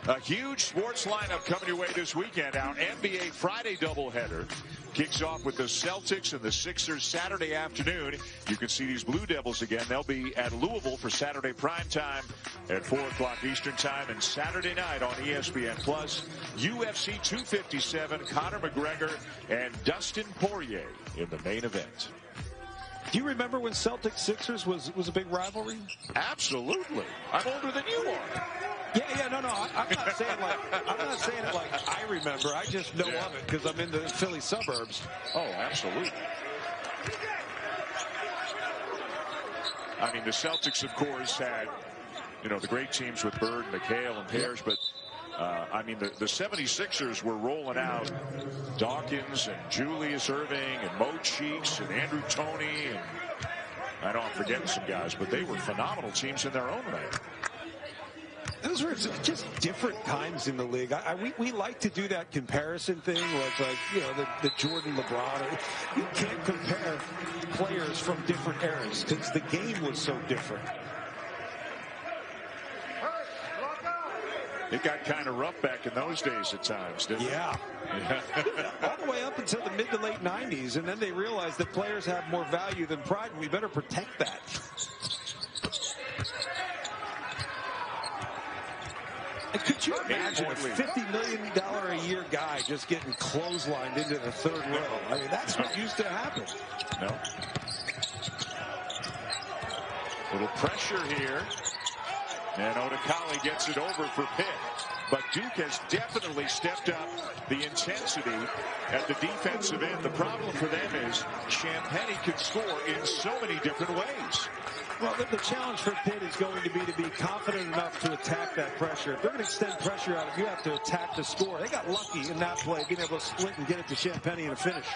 A huge sports lineup coming your way this weekend. Our NBA Friday doubleheader kicks off with the Celtics and the Sixers Saturday afternoon. You can see these Blue Devils again. They'll be at Louisville for Saturday prime time at 4 o'clock Eastern time, and Saturday night on ESPN Plus, UFC 257, Conor McGregor and Dustin Poirier in the main event. Do you remember when Celtics-Sixers was a big rivalry? Absolutely. I'm older than you are. Yeah, no. I'm not saying it like I remember. I just know of it because I'm in the Philly suburbs. Oh, absolutely. I mean, the Celtics, of course, had, the great teams with Bird, McHale, and Pears, but I mean, the 76ers were rolling out Dawkins and Julius Erving and Mo Cheeks and Andrew Toney, and I know I'm forgetting some guys, but they were phenomenal teams in their own right. Those were just different times in the league. We like to do that comparison thing, like the Jordan, LeBron. You can't compare players from different eras because the game was so different. It got kind of rough back in those days at times, didn't it? Yeah. All the way up until the mid to late 90s, and then they realized that players have more value than pride, and we better protect that. Could you imagine a $50 million a year guy just getting clotheslined into the third row? I mean, that's what used to happen. No. Little pressure here. And Odekale gets it over for Pitt. But Duke has definitely stepped up the intensity at the defensive end. The problem for them is Champagny can score in so many different ways. Well, the challenge for Pitt is going to be confident enough to attack that pressure. If they're going to extend pressure out, you have to attack the score. They got lucky in that play, being able to split and get it to Champagny in a finish.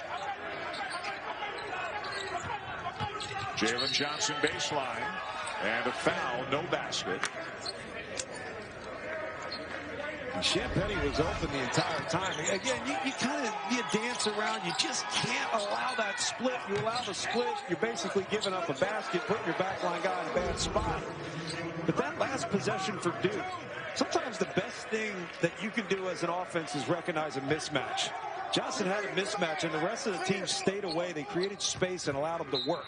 Jalen Johnson baseline, and a foul, no basket. Champagny was open the entire time. Again, you dance around. You just can't allow that split. You allow the split, you're basically giving up a basket, putting your backline guy in a bad spot. But that last possession for Duke, sometimes the best thing that you can do as an offense is recognize a mismatch. Johnson had a mismatch, and the rest of the team stayed away. They created space and allowed him to work.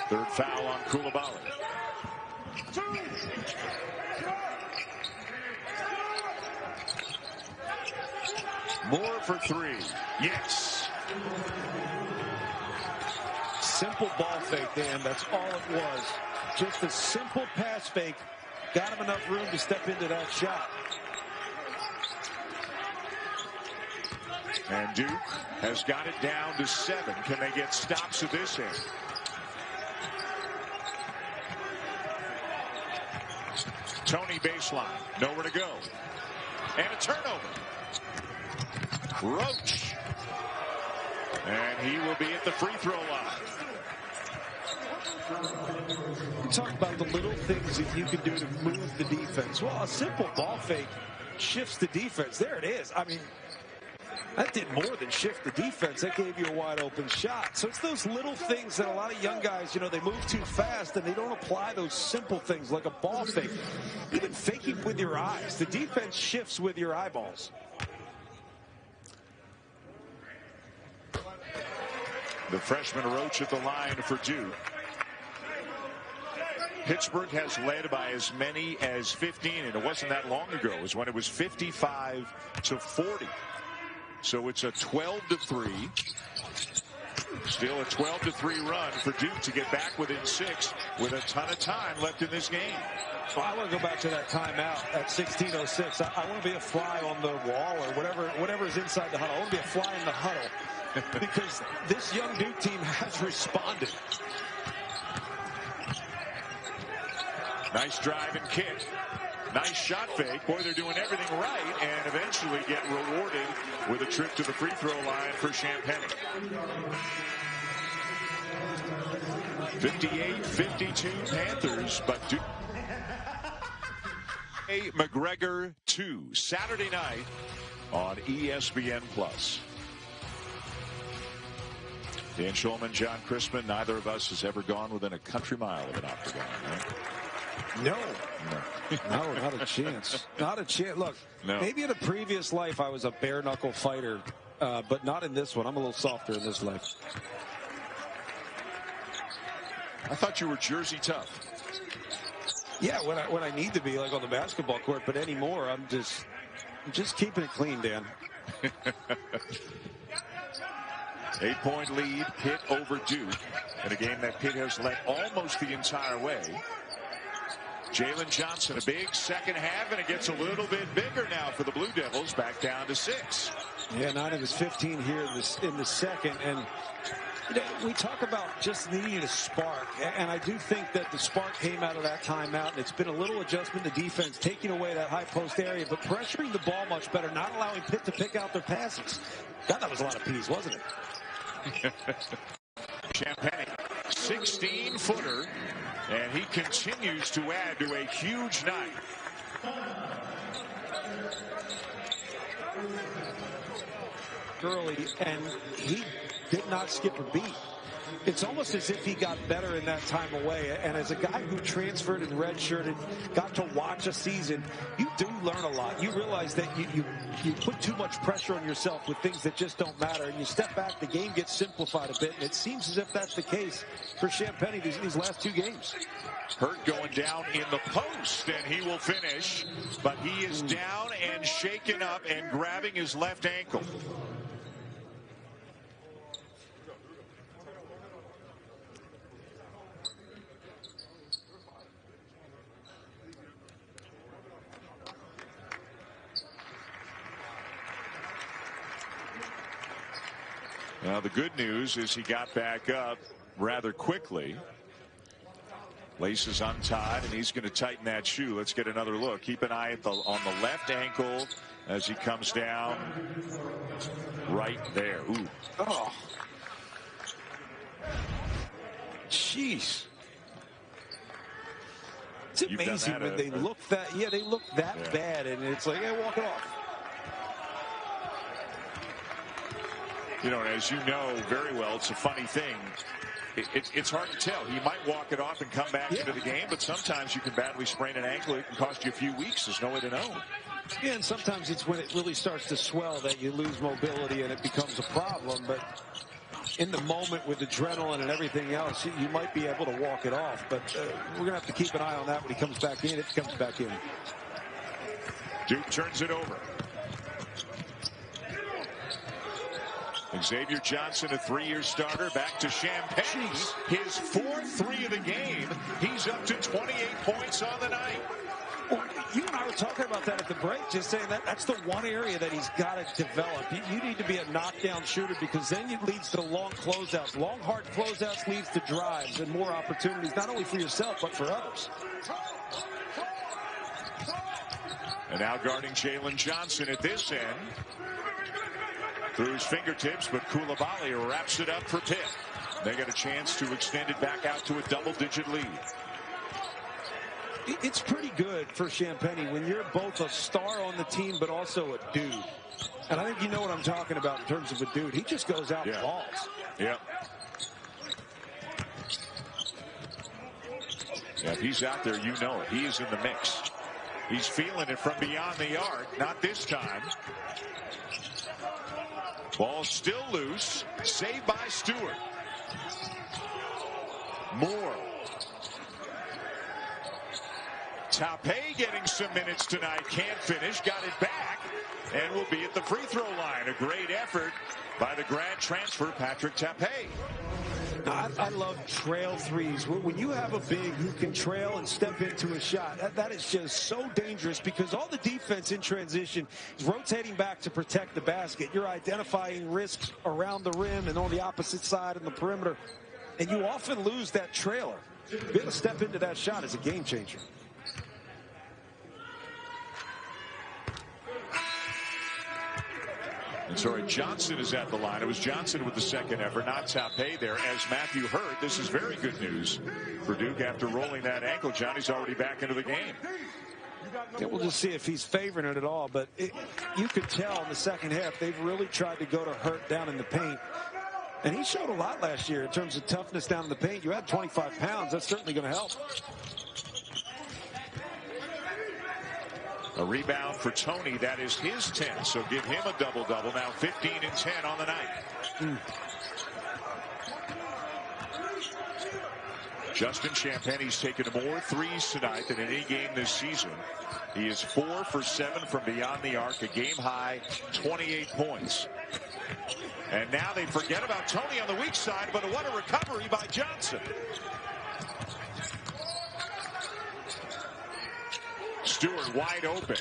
Third foul on Koulibaly. Moore for three. Yes. Simple ball fake, Dan. That's all it was. Just a simple pass fake. Got him enough room to step into that shot. And Duke has got it down to 7. Can they get stops at this end? Toney baseline. Nowhere to go. And a turnover. Roach. And he will be at the free throw line. You talk about the little things that you can do to move the defense. Well, a simple ball fake shifts the defense. There it is. I mean, that did more than shift the defense. That gave you a wide open shot. So it's those little things that a lot of young guys, they move too fast and they don't apply those simple things like a ball fake. Even faking with your eyes. The defense shifts with your eyeballs. The freshman Roach at the line for Duke. Pittsburgh has led by as many as 15, and it wasn't that long ago. It was when it was 55-40. So it's a 12-3. Still a 12-3 run for Duke to get back within 6 with a ton of time left in this game. Well, I want to go back to that timeout at 16:06. I want to be a fly on the wall or whatever is inside the huddle. I want to be a fly in the huddle because this young Duke team has responded. Nice drive and kick. Nice shot fake. Boy, they're doing everything right and eventually get rewarded with a trip to the free throw line for Champagny. 58-52 Panthers, but Duke. McGregor 2, Saturday night on ESPN+. Dan Schulman, John Christman, neither of us has ever gone within a country mile of an octagon, right? No, not a chance. Not a chance. Look, maybe in a previous life I was a bare knuckle fighter, but not in this one. I'm a little softer in this life. I thought you were Jersey tough. Yeah, when I need to be, like on the basketball court, but anymore, I'm just keeping it clean, Dan. 8-point lead, Pitt over Duke, in a game that Pitt has led almost the entire way. Jalen Johnson, a big second half, and it gets a little bit bigger now for the Blue Devils, back down to 6. Yeah, 9 of his 15 here in the second, and you know, we talk about just needing a spark, and I do think that the spark came out of that timeout, and it's been a little adjustment to defense, taking away that high post area, but pressuring the ball much better, not allowing Pitt to pick out their passes. God, that was a lot of P's, wasn't it? Champagny, 16-footer, and he continues to add to a huge night. Early, and he did not skip a beat. It's almost as if he got better in that time away. And as a guy who transferred and redshirted, got to watch a season, you do learn a lot. You realize that you put too much pressure on yourself with things that just don't matter. And you step back, the game gets simplified a bit. And it seems as if that's the case for Champagny these last 2 games. Hurt going down in the post, and he will finish. But he is down and shaken up and grabbing his left ankle. Now, the good news is he got back up rather quickly. Laces untied, and he's going to tighten that shoe. Let's get another look. Keep an eye on the left ankle as he comes down right there. Ooh. Oh. Jeez. It's amazing when they look that, they look that bad, and it's like, hey, walk it off. You know, as you know very well, it's a funny thing. It's hard to tell. He might walk it off and come back into the game, but sometimes you can badly sprain an ankle. It can cost you a few weeks. There's no way to know. Yeah, and sometimes it's when it really starts to swell that you lose mobility and it becomes a problem. But in the moment with adrenaline and everything else, you might be able to walk it off. But we're going to have to keep an eye on that when he comes back in, if he comes back in. Duke turns it over. Xavier Johnson, a 3-year starter, back to Champagny. His 4th 3 of the game. He's up to 28 points on the night. Well, you and I were talking about that at the break, just saying that's the one area that he's got to develop. You need to be a knockdown shooter because then it leads to long closeouts. Long, hard closeouts leads to drives and more opportunities, not only for yourself, but for others. And now guarding Jalen Johnson at this end. Through his fingertips, but Koulibaly wraps it up for Pitt. They get a chance to extend it back out to a double-digit lead. It's pretty good for Champagny when you're both a star on the team, but also a dude. And I think you know what I'm talking about in terms of a dude. He just goes out and balls. Yep. Yeah, if he's out there, you know it. He is in the mix. He's feeling it from beyond the arc. Not this time. Ball still loose. Saved by Stewart. Moore. Tape getting some minutes tonight. Can't finish. Got it back. And will be at the free throw line. A great effort by the grad transfer, Patrick Tape. I love trail threes. When you have a big who can trail and step into a shot, that is just so dangerous because all the defense in transition is rotating back to protect the basket. You're identifying risks around the rim and on the opposite side on the perimeter, and you often lose that trailer. Being able to step into that shot is a game changer. And sorry, Johnson is at the line. It was Johnson with the second effort, not Tape there. As Matthew heard, this is very good news for Duke after rolling that ankle. Johnny's already back into the game. Yeah, we'll just see if he's favoring it at all. But you could tell in the second half, they've really tried to go to Hurt down in the paint. And he showed a lot last year in terms of toughness down in the paint. You had 25 pounds. That's certainly going to help. A rebound for Tony. That is his 10. So give him a double-double. Now 15 and 10 on the night. Justin Champagne's taken more threes tonight than in any game this season. He is 4 for 7 from beyond the arc. A game-high 28 points. And now they forget about Tony on the weak side, but what a recovery by Johnson. Stewart wide open.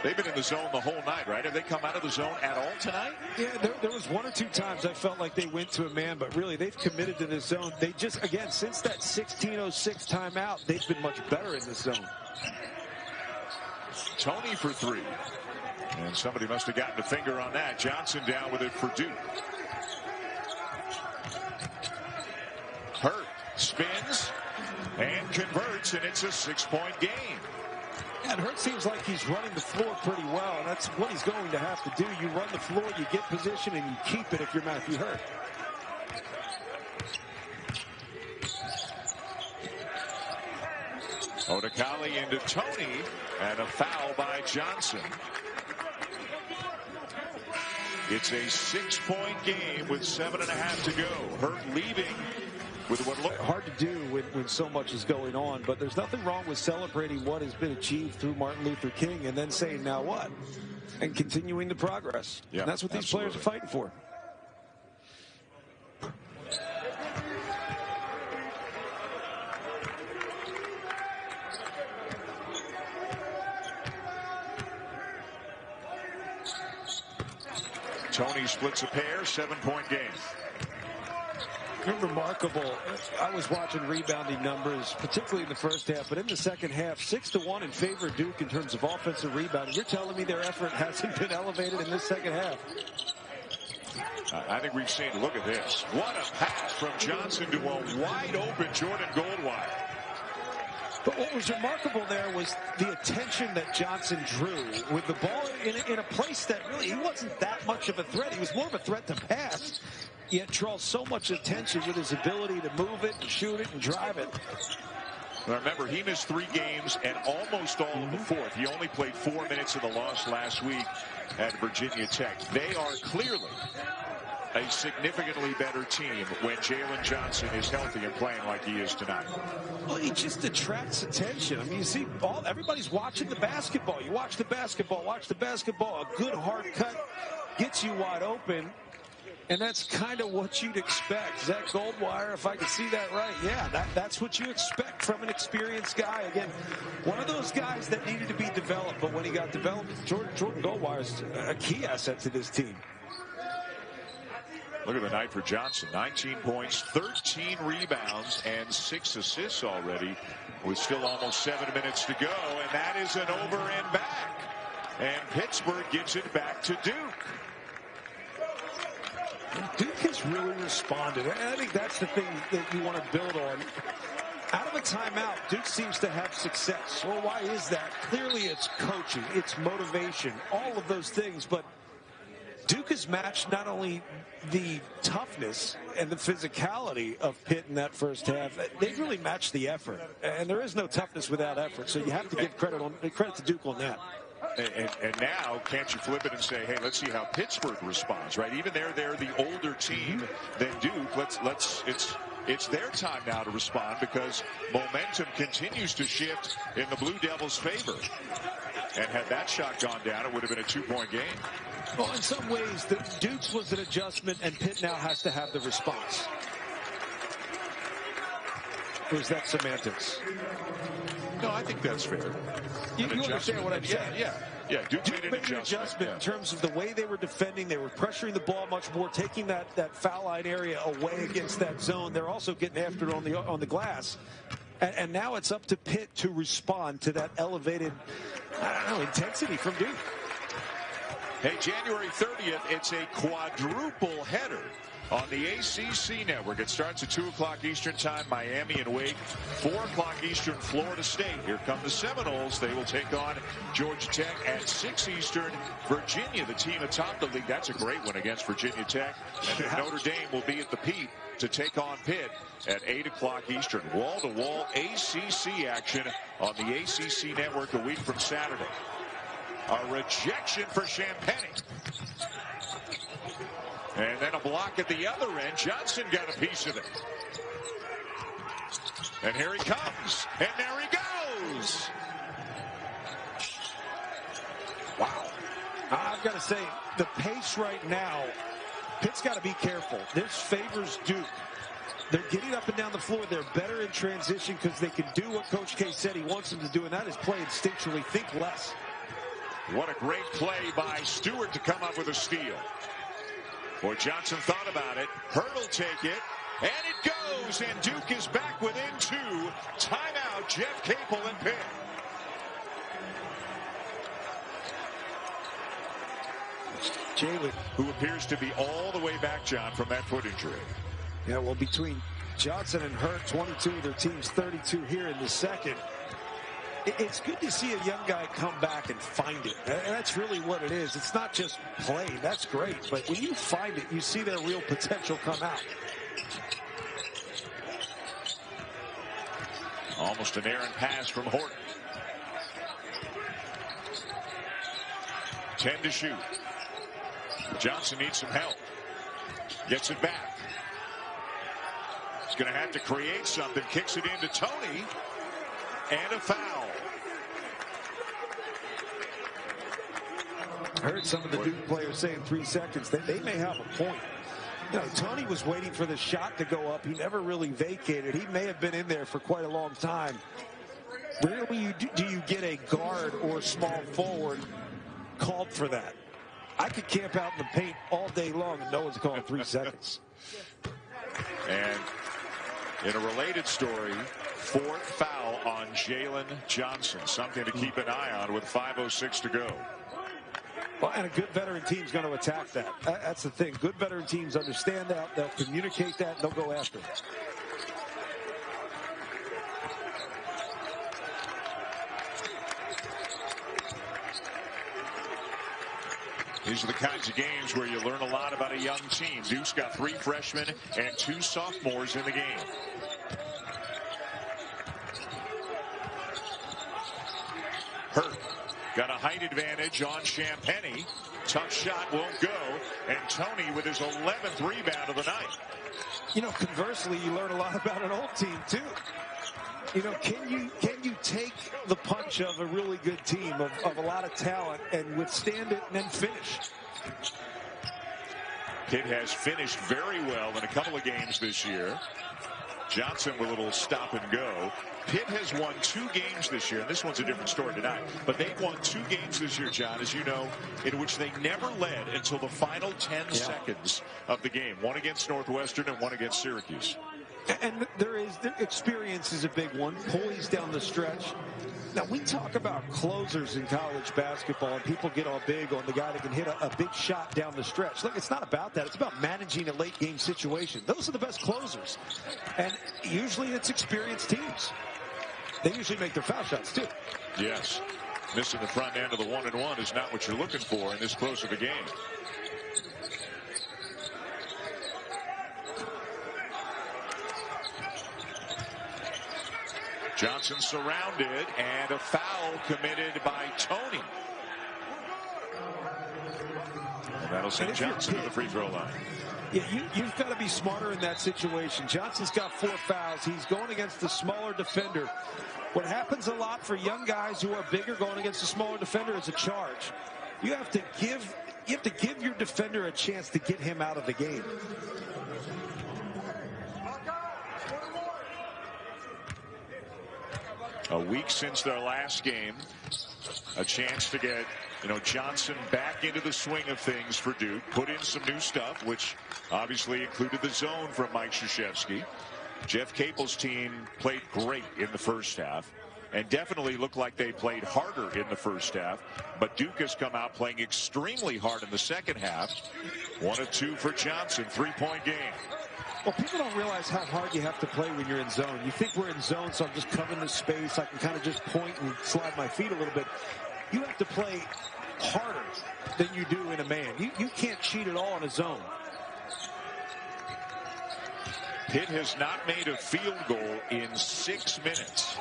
They've been in the zone the whole night, right? Have they come out of the zone at all tonight? Yeah, there was 1 or 2 times I felt like they went to a man, but really they've committed to this zone. They just, again, since that 16:06 timeout, they've been much better in this zone. Tony for 3. And somebody must have gotten a finger on that. Johnson down with it for Duke. Hurt spins and converts, and it's a 6-point game. And Hurt seems like he's running the floor pretty well, and that's what he's going to have to do. You run the floor, you get position, and you keep it if you're Matthew Hurt. Odekale into Tony, and a foul by Johnson. It's a 6-point game with 7.5 to go. Hurt leaving with what looked hard to do when so much is going on, but there's nothing wrong with celebrating what has been achieved through Martin Luther King and then saying, now what? And continuing the progress. Yeah, and that's what these players are fighting for. Tony splits a pair, 7-point game. Remarkable. I was watching rebounding numbers, particularly in the first half, but in the second half, 6-1 in favor of Duke in terms of offensive rebounding. You're telling me their effort hasn't been elevated in this second half? I think we've seen, look at this. What a pass from Johnson to a wide open Jordan Goldwire. But what was remarkable there was the attention that Johnson drew with the ball in a place that really he wasn't that much of a threat. He was more of a threat to pass, yet draws so much attention with his ability to move it and shoot it and drive it. Now remember, he missed 3 games and almost all of the fourth. He only played 4 minutes in the loss last week at Virginia Tech. They are clearly a significantly better team when Jalen Johnson is healthy and playing like he is tonight. Well, he just attracts attention. I mean, you see, everybody's watching the basketball. You watch the basketball, A good hard cut gets you wide open, and that's kind of what you'd expect. Zach Goldwire, if I can see that right, yeah, that's what you expect from an experienced guy. Again, one of those guys that needed to be developed, but when he got developed, Jordan Goldwire is a key asset to this team. Look at the night for Johnson. 19 points, 13 rebounds, and 6 assists already with still almost 7 minutes to go. And that is an over and back. And Pittsburgh gives it back to Duke. Duke has really responded. And I think that's the thing that you want to build on. Out of a timeout, Duke seems to have success. Well, why is that? Clearly it's coaching, it's motivation, all of those things. But Duke has matched not only the toughness and the physicality of Pitt in that first half, they've really matched the effort. And there is no toughness without effort, so you have to give credit to Duke on that. And now, can't you flip it and say, hey, let's see how Pittsburgh responds, right? Even they're the older team than Duke. It's their time now to respond because momentum continues to shift in the Blue Devils' favor. And had that shot gone down, it would have been a 2-point game. Well, in some ways, the Dukes was an adjustment, and Pitt now has to have the response. Or is that semantics? No, I think that's fair. You understand what I'm saying? Yeah. Duke made an adjustment in terms of the way they were defending. They were pressuring the ball much more, taking that foul line area away against that zone. They're also getting after it on the glass. And now it's up to Pitt to respond to that elevated, intensity from Duke. Hey, January 30th, it's a quadruple header on the ACC network. It starts at 2 o'clock Eastern time, Miami and Wake. 4 o'clock Eastern, Florida State. Here come the Seminoles. They will take on Georgia Tech at 6 Eastern. Virginia, the team atop the league. That's a great one against Virginia Tech. And then Notre Dame will be at the Pete to take on Pitt at 8 o'clock Eastern. Wall-to-wall ACC action on the ACC network a week from Saturday. A rejection for Champagne. And then a block at the other end. Johnson got a piece of it. And here he comes. And there he goes. Wow. I've got to say, the pace right now, Pitt's got to be careful. This favors Duke. They're getting up and down the floor. They're better in transition because they can do what Coach K said he wants them to do, and that is play instinctually, think less. What a great play by Stewart to come up with a steal. Boy, Johnson thought about it. Hurd will take it. And it goes. And Duke is back within 2. Timeout, Jeff Capel and Pitt. Jalen, who appears to be all the way back, John, from that foot injury. Yeah, well, between Johnson and Hurd, 22 of their team's 32 here in the second. It's good to see a young guy come back and find it. And that's really what it is. It's not just play. That's great. But when you find it, you see their real potential come out. Almost an errant pass from Horton. 10 to shoot. Johnson needs some help. Gets it back. He's going to have to create something. Kicks it into Tony. And a foul. I heard some of the Duke players saying 3 seconds. They may have a point. You know, Tony was waiting for the shot to go up. He never really vacated. He may have been in there for quite a long time. Rarely do you get a guard or small forward called for that. I could camp out in the paint all day long and no one's calling 3 seconds. And in a related story, 4th foul on Jalen Johnson. Something to keep an eye on with 5:06 to go. Well, and a good veteran team's going to attack that. That's the thing. Good veteran teams understand that. They'll communicate that. They'll go after it. These are the kinds of games where you learn a lot about a young team. Duke's got 3 freshmen and 2 sophomores in the game. Hurt got a height advantage on Champagne. Tough shot won't go. And Tony with his 11th rebound of the night. You know, conversely, you learn a lot about an old team, too. You know, can you take the punch of a really good team, of a lot of talent, and withstand it and then finish? Pitt has finished very well in a couple of games this year. Johnson with a little stop and go. Pitt has won 2 games this year, and this one's a different story tonight. But they've won 2 games this year, John, as you know, in which they never led until the final 10 seconds of the game. One against Northwestern and one against Syracuse. And the experience is a big one. Poise down the stretch. Now, we talk about closers in college basketball, and people get all big on the guy that can hit a big shot down the stretch. Look, it's not about that. It's about managing a late-game situation. Those are the best closers. And usually it's experienced teams. They usually make their foul shots, too. Yes. Missing the front end of the 1-and-1 is not what you're looking for in this close of a game. Johnson surrounded, and a foul committed by Tony. That'll send Johnson to the free throw line. Yeah, you've got to be smarter in that situation. Johnson's got 4 fouls. He's going against the smaller defender. What happens a lot for young guys who are bigger going against a smaller defender is a charge. You have to give your defender a chance to get him out of the game. A week since their last game, a chance to get Johnson back into the swing of things for Duke, put in some new stuff, which obviously included the zone from Mike Krzyzewski. Jeff Capel's team played great in the first half and definitely looked like they played harder in the first half. But Duke has come out playing extremely hard in the second half. 1 of 2 for Johnson, 3-point game. Well, people don't realize how hard you have to play when you're in zone. You think we're in zone, so I'm just covering the space. I can kind of just point and slide my feet a little bit. You have to play harder than you do in a man. You can't cheat at all in a zone. Pitt has not made a field goal in 6 minutes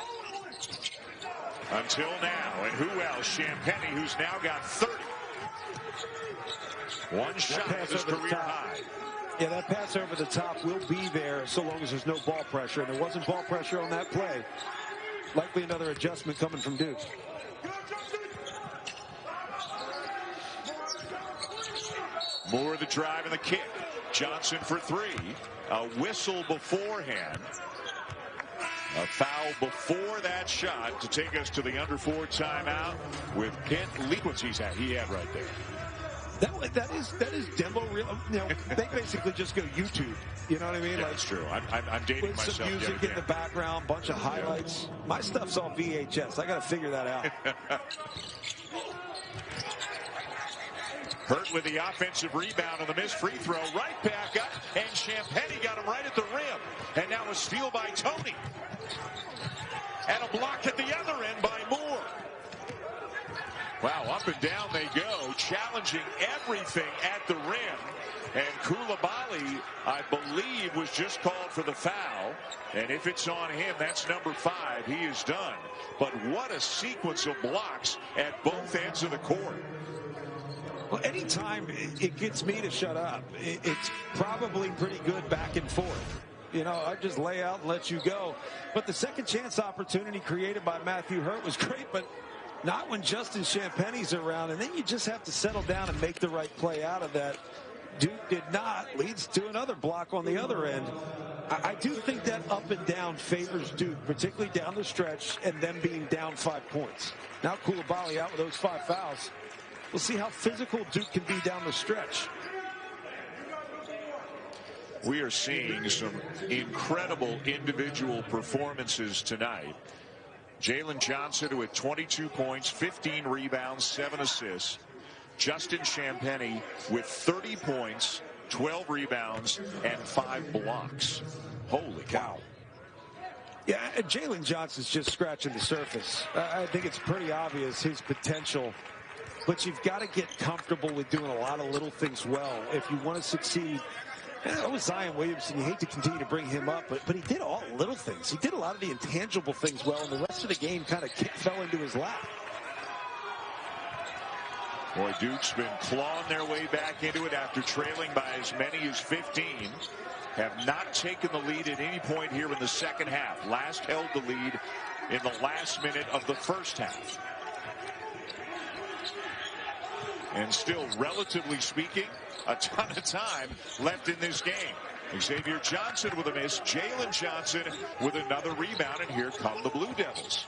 until now. And who else? Champagny, who's now got 30. One shot of his career high. Yeah, that pass over the top will be there so long as there's no ball pressure. And there wasn't ball pressure on that play. Likely another adjustment coming from Duke. Moore the drive and the kick. Johnson for 3. A whistle beforehand. A foul before that shot to take us to the under 4 timeout with Pitt. Sequence he had right there. That is demo real. They basically just go YouTube. You know what I mean? Yeah, that's true. I'm dating with myself. Some music in the background, bunch of highlights. My stuff's all VHS. I got to figure that out. Hurt with the offensive rebound on the missed free throw. Right back up, and Champagny got him right at the rim. And now a steal by Tony. And a block at the other end by Moore. Wow, up and down they go, challenging everything at the rim. And Coulibaly, I believe, was just called for the foul. And if it's on him, that's number 5. He is done. But what a sequence of blocks at both ends of the court. Well, anytime it gets me to shut up, it's probably pretty good back and forth. I just lay out and let you go. But the second chance opportunity created by Matthew Hurt was great, but not when Justin Champagny's around. And then you just have to settle down and make the right play out of that. Duke did not. Leads to another block on the other end. I do think that up and down favors Duke, particularly down the stretch and them being down 5 points. Now Coulibaly out with those 5 fouls. We'll see how physical Duke can be down the stretch. We are seeing some incredible individual performances tonight. Jalen Johnson with 22 points, 15 rebounds, 7 assists. Justin Champagny with 30 points, 12 rebounds, and 5 blocks. Holy cow. Yeah, Jalen Johnson's just scratching the surface. I think it's pretty obvious his potential. But you've got to get comfortable with doing a lot of little things well if you want to succeed. And that was Zion Williamson. You hate to continue to bring him up, but he did all little things. He did a lot of the intangible things well, and the rest of the game kind of fell into his lap. Boy, Duke's been clawing their way back into it after trailing by as many as 15. Have not taken the lead at any point here in the second half. Last held the lead in the last minute of the first half. And still, relatively speaking, a ton of time left in this game. Xavier Johnson with a miss. Jalen Johnson with another rebound. And here come the Blue Devils.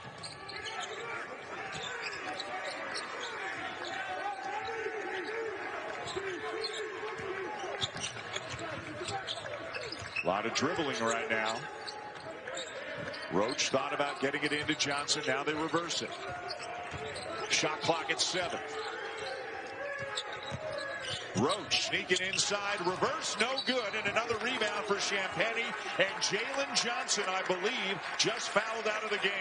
A lot of dribbling right now. Roach thought about getting it into Johnson. Now they reverse it. Shot clock at 7. Roach sneaking inside, reverse, no good, and another rebound for Champagny. And Jalen Johnson, I believe, just fouled out of the game.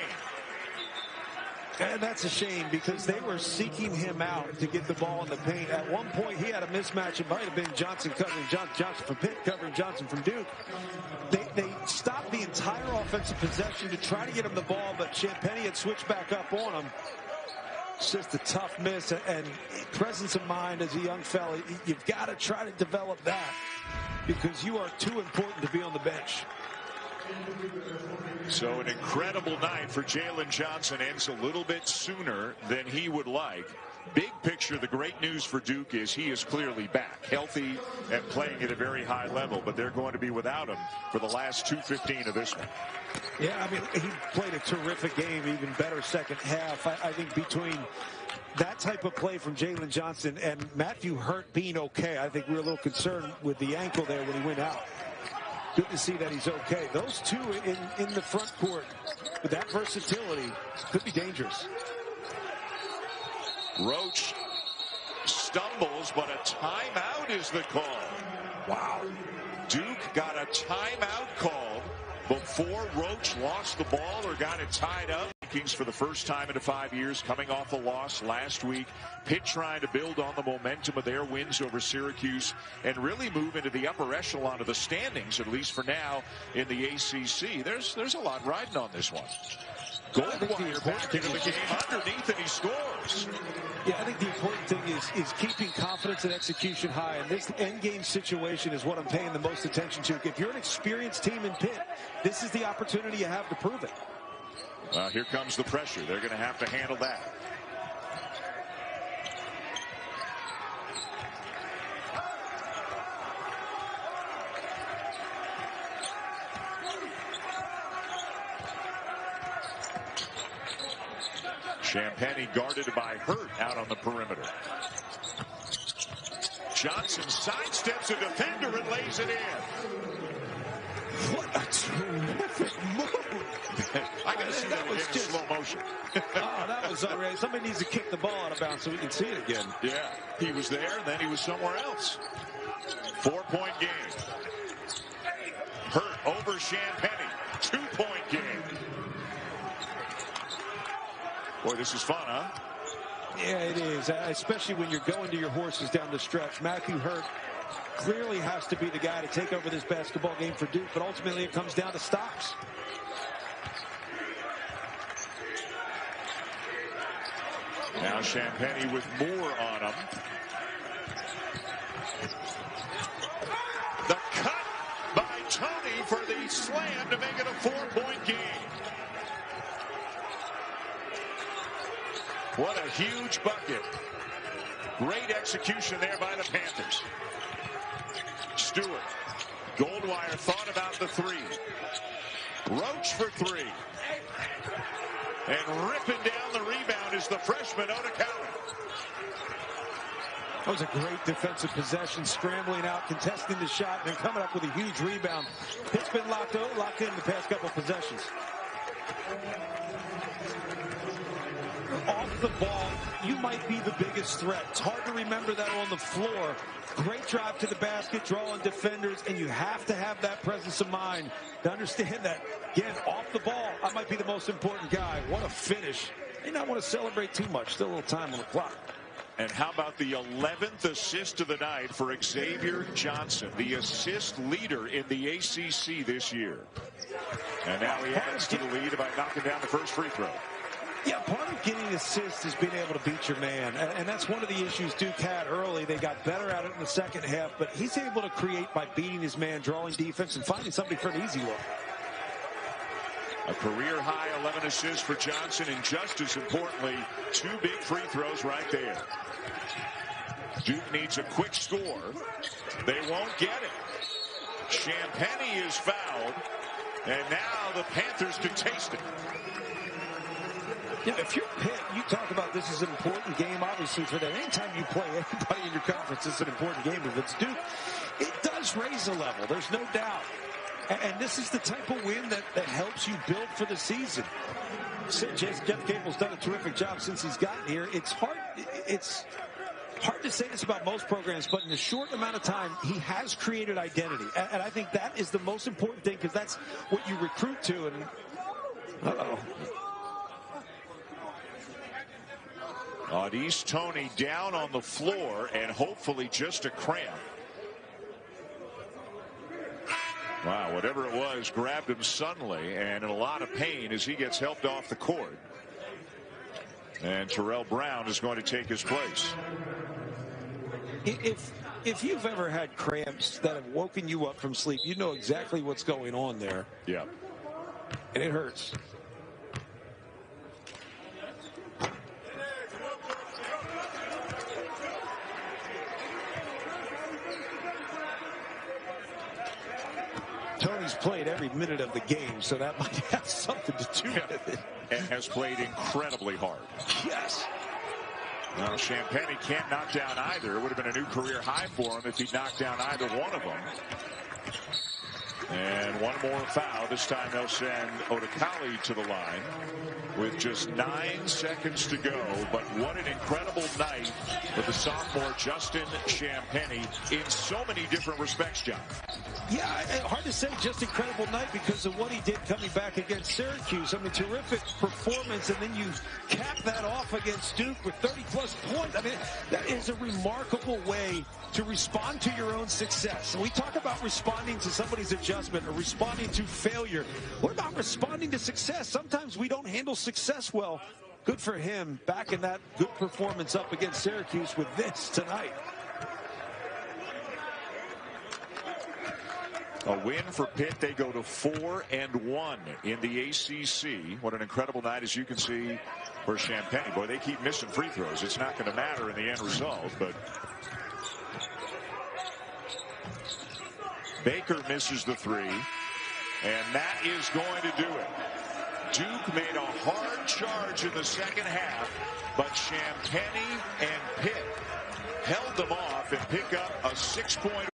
And that's a shame because they were seeking him out to get the ball in the paint. At one point, he had a mismatch. It might have been Johnson covering Johnson from Pitt, covering Johnson from Duke. They stopped the entire offensive possession to try to get him the ball, but Champagny had switched back up on him. It's just a tough miss, and presence of mind as a young fella. You've got to try to develop that because you are too important to be on the bench. So an incredible night for Jalen Johnson ends a little bit sooner than he would like. Big picture, the great news for Duke is he is clearly back, healthy and playing at a very high level, but they're going to be without him for the last 2:15 of this one. Yeah, I mean, he played a terrific game, even better second half. I think between that type of play from Jalen Johnson and Matthew Hurt being okay, I think we were a little concerned with the ankle there when he went out. Good to see that he's okay. Those two in the front court with that versatility could be dangerous. Roach stumbles, but a timeout is the call. Wow. Duke got a timeout called before Roach lost the ball or got it tied up. For the first time in 5 years, coming off a loss last week. Pitt trying to build on the momentum of their wins over Syracuse and really move into the upper echelon of the standings, at least for now, in the ACC. There's a lot riding on this one. Goldwire back into the game underneath, and he scores. Yeah, I think the important thing is keeping confidence and execution high. And this end-game situation is what I'm paying the most attention to. If you're an experienced team in Pitt, this is the opportunity you have to prove it. Here comes the pressure. They're going to have to handle that. Champagny guarded by Hurt out on the perimeter. Johnson sidesteps a defender and lays it in. What a terrific move. I got to see that was in slow motion. Oh, that was already. Somebody needs to kick the ball out of bounds so we can see it again. Yeah, he was there, and then he was somewhere else. 4-point game. Hurt over Champagny. 2-point game. Boy, this is fun, huh? Yeah, it is, especially when you're going to your horses down the stretch. Matthew Hurt clearly has to be the guy to take over this basketball game for Duke, but ultimately it comes down to stops. Now Champagny with more on him. The cut by Tony for the slam to make it a 4-point game. What a huge bucket. Great execution there by the Panthers. Stewart. Goldwire thought about the three. Roach for three. And ripping down the rebound is the freshman, Otakawa. That was a great defensive possession, scrambling out, contesting the shot, and then coming up with a huge rebound. It's been locked in the past couple of possessions. Off the ball, you might be the biggest threat. It's hard to remember that on the floor. Great drive to the basket, drawing defenders, and you have to have that presence of mind to understand that, again, off the ball, I might be the most important guy. What a finish. May not want to celebrate too much. Still a little time on the clock. And how about the 11th assist of the night for Xavier Johnson, the assist leader in the ACC this year. And now he adds to the lead by knocking down the first free throw. Yeah, part of getting assists is being able to beat your man. And that's one of the issues Duke had early. They got better at it in the second half, but he's able to create by beating his man, drawing defense, and finding somebody for an easy look. A career-high 11 assists for Johnson, and just as importantly, 2 big free throws right there. Duke needs a quick score. They won't get it. Champagny is fouled, and now the Panthers can taste it. Yeah, if you're Pitt, you talk about this is an important game, obviously, for them. Anytime you play anybody in your conference, it's an important game. If it's Duke, it does raise a level. There's no doubt. And this is the type of win that helps you build for the season. Jeff Cable's done a terrific job since he's gotten here. It's hard to say this about most programs, but in a short amount of time, he has created identity. And I think that is the most important thing, because that's what you recruit to. And Audice Tony down on the floor, and hopefully just a cramp. Wow, whatever it was grabbed him suddenly and in a lot of pain as he gets helped off the court. And Terrell Brown is going to take his place. If you've ever had cramps that have woken you up from sleep, you know exactly what's going on there. Yeah. And it hurts. Tony's played every minute of the game, so that might have something to do with it. And has played incredibly hard. Yes. Well, Champagnie can't knock down either. It would have been a new career high for him if he knocked down either one of them. And one more foul. This time they'll send Odekale to the line with just 9 seconds to go. But what an incredible night for the sophomore Justin Champagnie in so many different respects, John. Yeah, hard to say just incredible night because of what he did coming back against Syracuse. I mean, terrific performance, and then you cap that off against Duke with 30-plus points. I mean, that is a remarkable way to respond to your own success. And we talk about responding to somebody's adjustment or responding to failure. What about responding to success? Sometimes we don't handle success well. Good for him, back in that good performance up against Syracuse with this tonight. A win for Pitt. They go to 4-1 in the ACC. What an incredible night, as you can see, for Champagnie. Boy, they keep missing free throws. It's not going to matter in the end result, but Baker misses the three, and that is going to do it. Duke made a hard charge in the second half, but Champagnie and Pitt held them off and pick up a 6-point